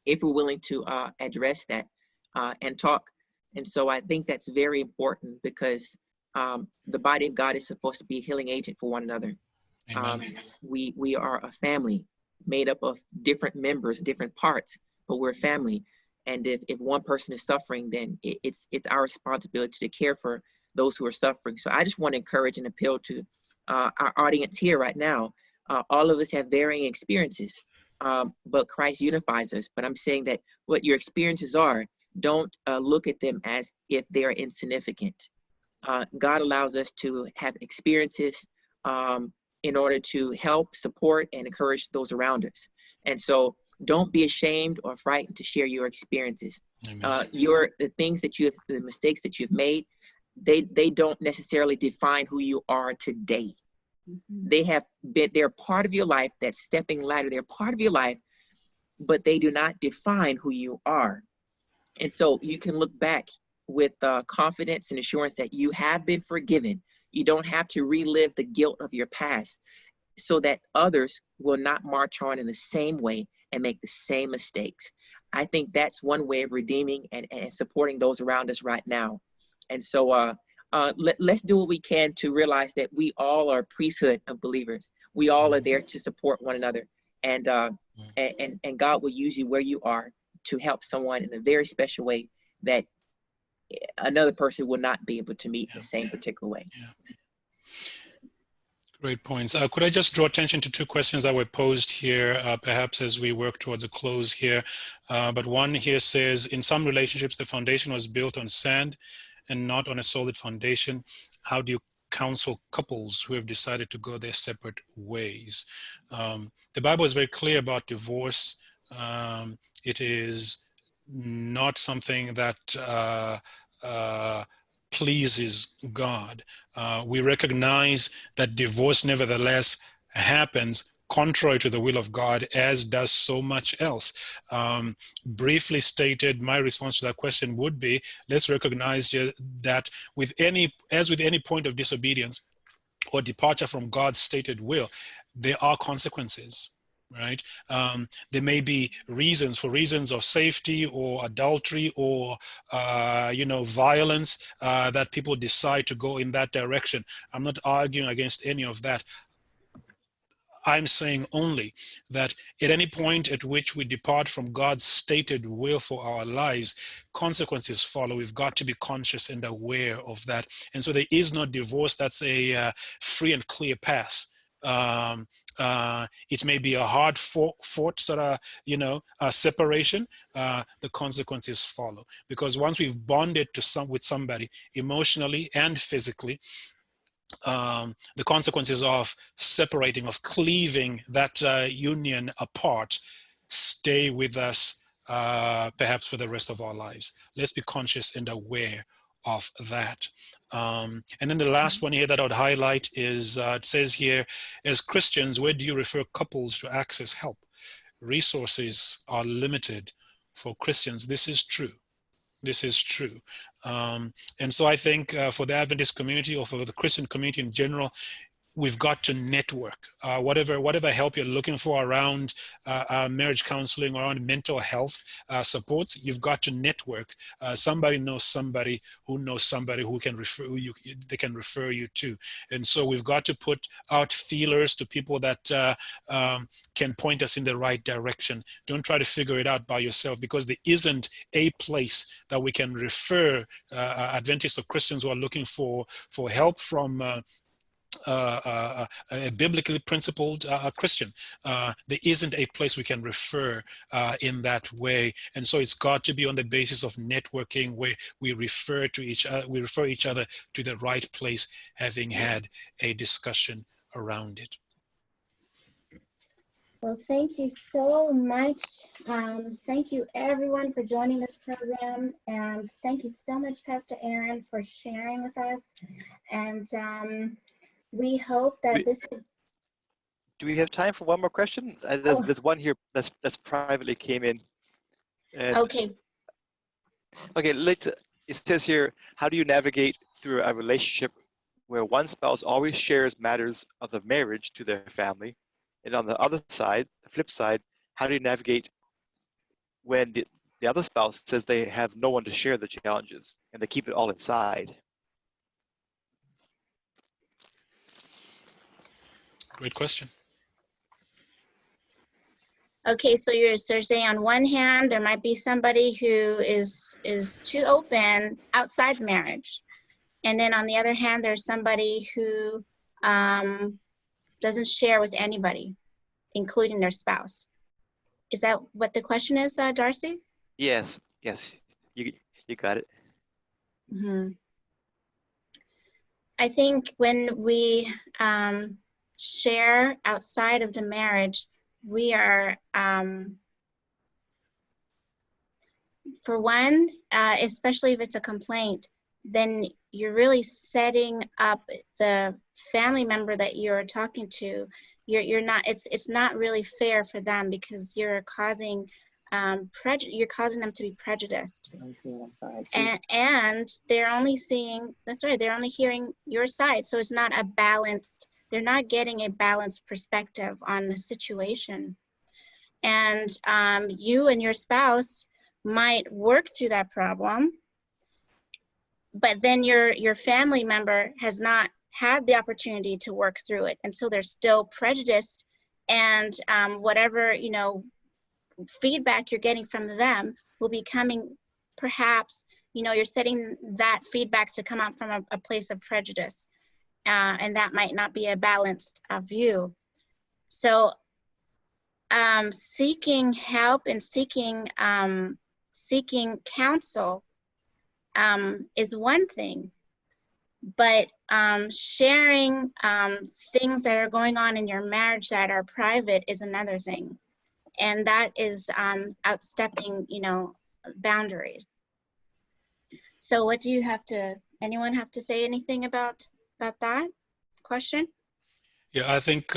Speaker 1: if we're willing to address that and talk. And so I think that's very important, because the body of God is supposed to be a healing agent for one another. We are a family made up of different members, different parts, but we're a family. And if one person is suffering, then it's our responsibility to care for those who are suffering. So I just want to encourage and appeal to our audience here right now. All of us have varying experiences, but Christ unifies us. But I'm saying that what your experiences are, don't look at them as if they're insignificant. God allows us to have experiences in order to help, support, and encourage those around us. And so don't be ashamed or frightened to share your experiences. The mistakes that you've made, they don't necessarily define who you are today. They have been, they're part of your life, that stepping ladder, they're part of your life, but they do not define who you are. And so you can look back with confidence and assurance that you have been forgiven. You don't have to relive the guilt of your past, so that others will not march on in the same way and make the same mistakes. I think that's one way of redeeming and supporting those around us right now. And so let's do what we can to realize that we all are a priesthood of believers. We all are there to support one another. And God will use you where you are to help someone in a very special way that another person will not be able to meet the same particular way.
Speaker 5: Great points. Could I just draw attention to two questions that were posed here, perhaps as we work towards a close here. But one here says, in some relationships, the foundation was built on sand and not on a solid foundation. How do you counsel couples who have decided to go their separate ways? The Bible is very clear about divorce. It is not something that pleases God. We recognize that divorce nevertheless happens contrary to the will of God, as does so much else. Briefly stated, my response to that question would be, let's recognize that as with any point of disobedience or departure from God's stated will, there are consequences. Right? There may be reasons of safety or adultery or, violence that people decide to go in that direction. I'm not arguing against any of that. I'm saying only that at any point at which we depart from God's stated will for our lives, consequences follow. We've got to be conscious and aware of that. And so there is no divorce that's a free and clear pass. It may be a hard fought sort of separation. The consequences follow, because once we've bonded with somebody emotionally and physically, the consequences of separating, of cleaving that union apart, stay with us perhaps for the rest of our lives. Let's be conscious and aware of that. And then the last one here that I would highlight is, it says here, as Christians, where do you refer couples to access help? Resources are limited for Christians. This is true. This is true. And so I think for the Adventist community, or for the Christian community in general, we've got to network. Whatever help you're looking for around marriage counseling, around mental health supports, you've got to network. Somebody knows somebody who can they can refer you to. And so we've got to put out feelers to people that can point us in the right direction. Don't try to figure it out by yourself, because there isn't a place that we can refer Adventists or Christians who are looking for help from a biblically principled Christian. There isn't a place we can refer in that way, and so it's got to be on the basis of networking, where we refer each other to the right place, having had a discussion around it.
Speaker 4: Well, thank you so much. Thank you everyone for joining this program, and thank you so much, Pastor Aaron, for sharing with us. And we hope that
Speaker 6: Do we have time for one more question? There's one here that's privately came in.
Speaker 4: Okay.
Speaker 6: Okay, it says here, how do you navigate through a relationship where one spouse always shares matters of the marriage to their family? And on the other side, the flip side, how do you navigate when the other spouse says they have no one to share the challenges and they keep it all inside?
Speaker 5: Great question.
Speaker 4: Okay, so you're saying on one hand, there might be somebody who is too open outside marriage. And then on the other hand, there's somebody who doesn't share with anybody, including their spouse. Is that what the question is, Darcy?
Speaker 6: Yes, you got it.
Speaker 4: Mm-hmm. I think when we share outside of the marriage, we are, for one, especially if it's a complaint, then you're really setting up the family member that you're talking to. You're not, it's not really fair for them, because you're causing you're causing them to be prejudiced. And they're only seeing, that's right, they're only hearing your side. So it's not a balanced, they're not getting a balanced perspective on the situation. And you and your spouse might work through that problem, but then your family member has not had the opportunity to work through it, and so they're still prejudiced, and whatever, you know, feedback you're getting from them will be coming, perhaps, you know, you're setting that feedback to come out from a place of prejudice, and that might not be a balanced view. So seeking help and seeking counsel is one thing, but sharing things that are going on in your marriage that are private is another thing, and that is outstepping, you know, boundaries. So what do you have to, anyone have to say anything about that question?
Speaker 5: Yeah, I think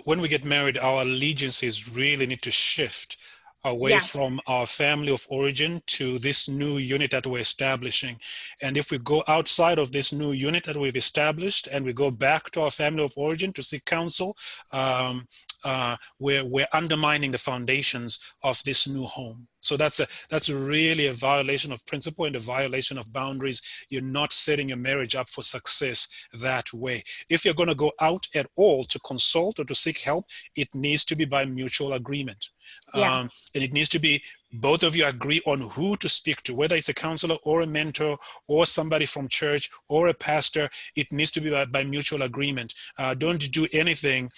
Speaker 5: when we get married, our allegiances really need to shift away
Speaker 4: Yes.
Speaker 5: from our family of origin to this new unit that we're establishing. And if we go outside of this new unit that we've established and we go back to our family of origin to seek counsel, we're undermining the foundations of this new home. So that's really a violation of principle and a violation of boundaries. You're not setting your marriage up for success that way. If you're going to go out at all to consult or to seek help, it needs to be by mutual agreement.
Speaker 4: Yes.
Speaker 5: And it needs to be both of you agree on who to speak to, whether it's a counselor or a mentor or somebody from church or a pastor. It needs to be by mutual agreement. Don't do anything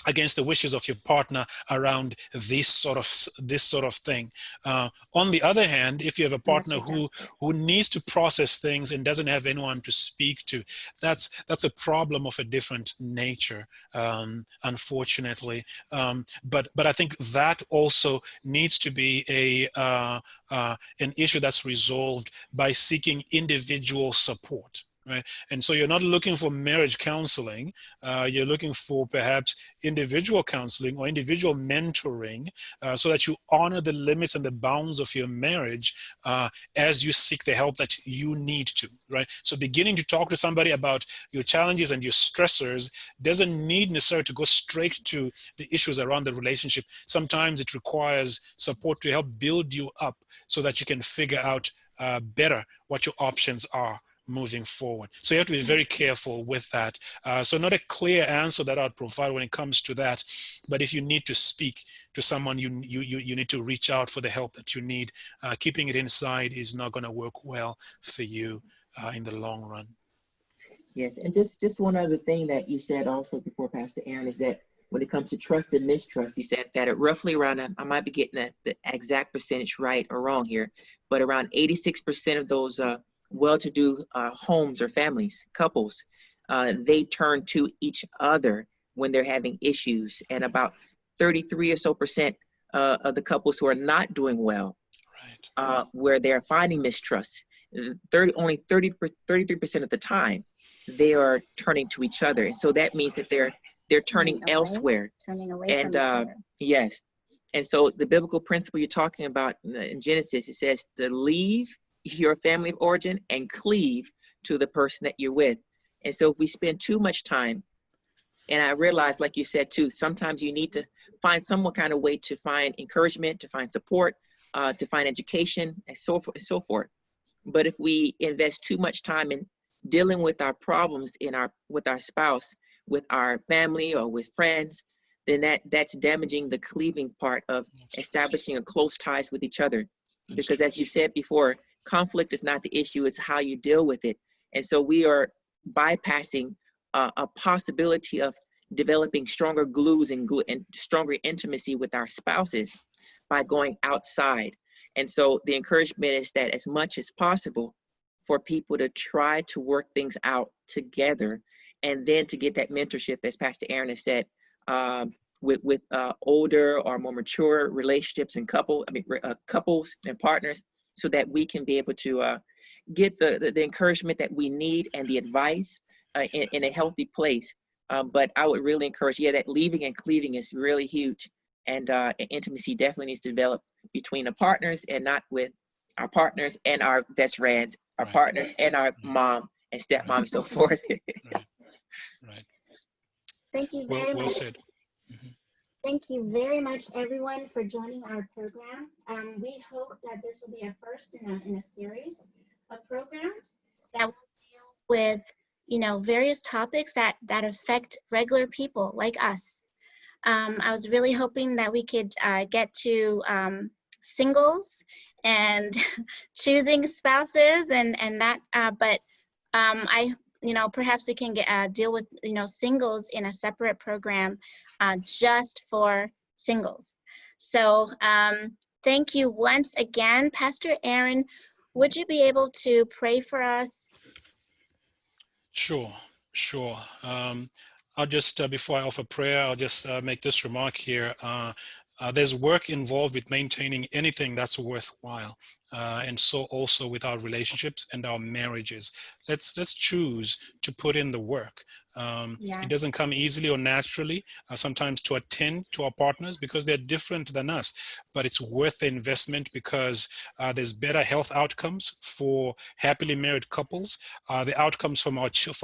Speaker 5: against the wishes of your partner around this sort of thing. On the other hand, if you have a partner who needs to process things and doesn't have anyone to speak to, that's a problem of a different nature, unfortunately. But I think that also needs to be an issue that's resolved by seeking individual support. Right. And so you're not looking for marriage counseling, you're looking for perhaps individual counseling or individual mentoring, so that you honor the limits and the bounds of your marriage as you seek the help that you need to, right? So beginning to talk to somebody about your challenges and your stressors doesn't need necessarily to go straight to the issues around the relationship. Sometimes it requires support to help build you up so that you can figure out better what your options are moving forward. So you have to be very careful with that. So not a clear answer that I'd provide when it comes to that, but if you need to speak to someone, you need to reach out for the help that you need. Keeping it inside is not going to work well for you in the long run.
Speaker 1: Yes, and just one other thing that you said also before, Pastor Aaron, is that when it comes to trust and mistrust, you said that at roughly around, I might be getting the exact percentage right or wrong here, but around 86% of those well-to-do homes or families, couples, they turn to each other when they're having issues. And about 33% or so of the couples who are not doing well, right, where they're finding mistrust, only 33% of the time, they are turning to each other. And so that means that they're turning elsewhere.
Speaker 4: Turning away from each other.
Speaker 1: Yes. And so the biblical principle you're talking about in Genesis, it says to leave your family of origin and cleave to the person that you're with. And so if we spend too much time, and I realize, like you said too, sometimes you need to find some kind of way to find encouragement, to find support, to find education, and so forth and so forth. But if we invest too much time in dealing with our problems with our spouse, with our family, or with friends, then that's damaging the cleaving part of establishing a close ties with each other. Because as you said before, conflict is not the issue, it's how you deal with it. And so we are bypassing a possibility of developing stronger glues and stronger intimacy with our spouses by going outside. And so the encouragement is that as much as possible for people to try to work things out together, and then to get that mentorship, as Pastor Aaron has said, with older or more mature relationships and couples and partners, so that we can be able to get the encouragement that we need and the advice in a healthy place. But I would really encourage, that leaving and cleaving is really huge. And intimacy definitely needs to develop between the partners, and not with our partners and our best friends, our partners and our mom and stepmom and so forth.
Speaker 5: Right.
Speaker 4: Thank you very
Speaker 5: Well
Speaker 4: much.
Speaker 5: said.
Speaker 4: Thank you very much, everyone, for joining our program. We hope that this will be a first in a series of programs that will deal with, various topics that affect regular people like us. I was really hoping that we could get to singles and choosing spouses and that, but perhaps we can deal with, singles in a separate program just for singles. So thank you once again. Pastor Aaron, would you be able to pray for us?
Speaker 5: Sure. I'll just, before I offer prayer, I'll just make this remark here. There's work involved with maintaining anything that's worthwhile, and so also with our relationships and our marriages. Let's choose to put in the work. It doesn't come easily or naturally sometimes to attend to our partners because they're different than us, but it's worth the investment because there's better health outcomes for happily married couples. The outcomes for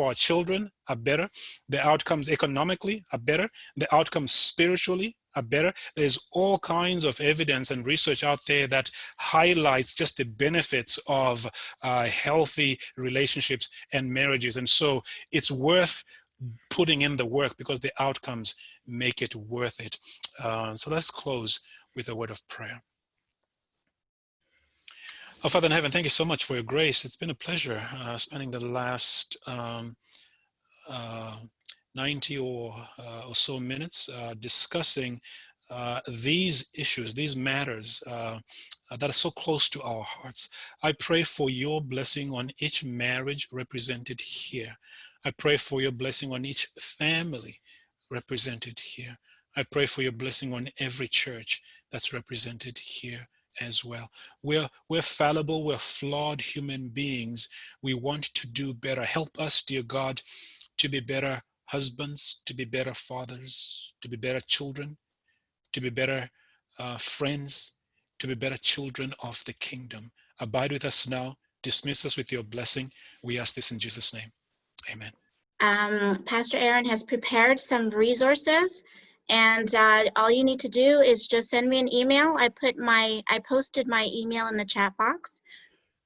Speaker 5: our children are better. The outcomes economically are better. The outcomes spiritually are better. There's all kinds of evidence and research out there that highlights just the benefits of healthy relationships and marriages. And so it's worth putting in the work because the outcomes make it worth it. So let's close with a word of prayer. Oh, Father in heaven, thank you so much for your grace. It's been a pleasure spending the last 90 or so minutes discussing these issues, these matters that are so close to our hearts. I pray for your blessing on each marriage represented here. I pray for your blessing on each family represented here. I pray for your blessing on every church that's represented here as well. We're fallible, we're flawed human beings. We want to do better. Help us, dear God, to be better husbands, to be better fathers, to be better children, to be better friends, to be better children of the kingdom. Abide with us now. Dismiss us with your blessing. We ask this in Jesus' name. Amen.
Speaker 4: Pastor Aaron has prepared some resources, and all you need to do is just send me an email. I posted my email in the chat box,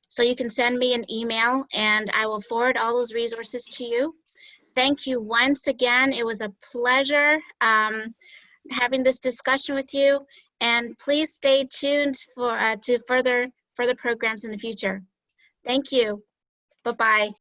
Speaker 4: so you can send me an email and I will forward all those resources to you. Thank you once again. It was a pleasure having this discussion with you, and please stay tuned for to further programs in the future. Thank you. Bye-bye.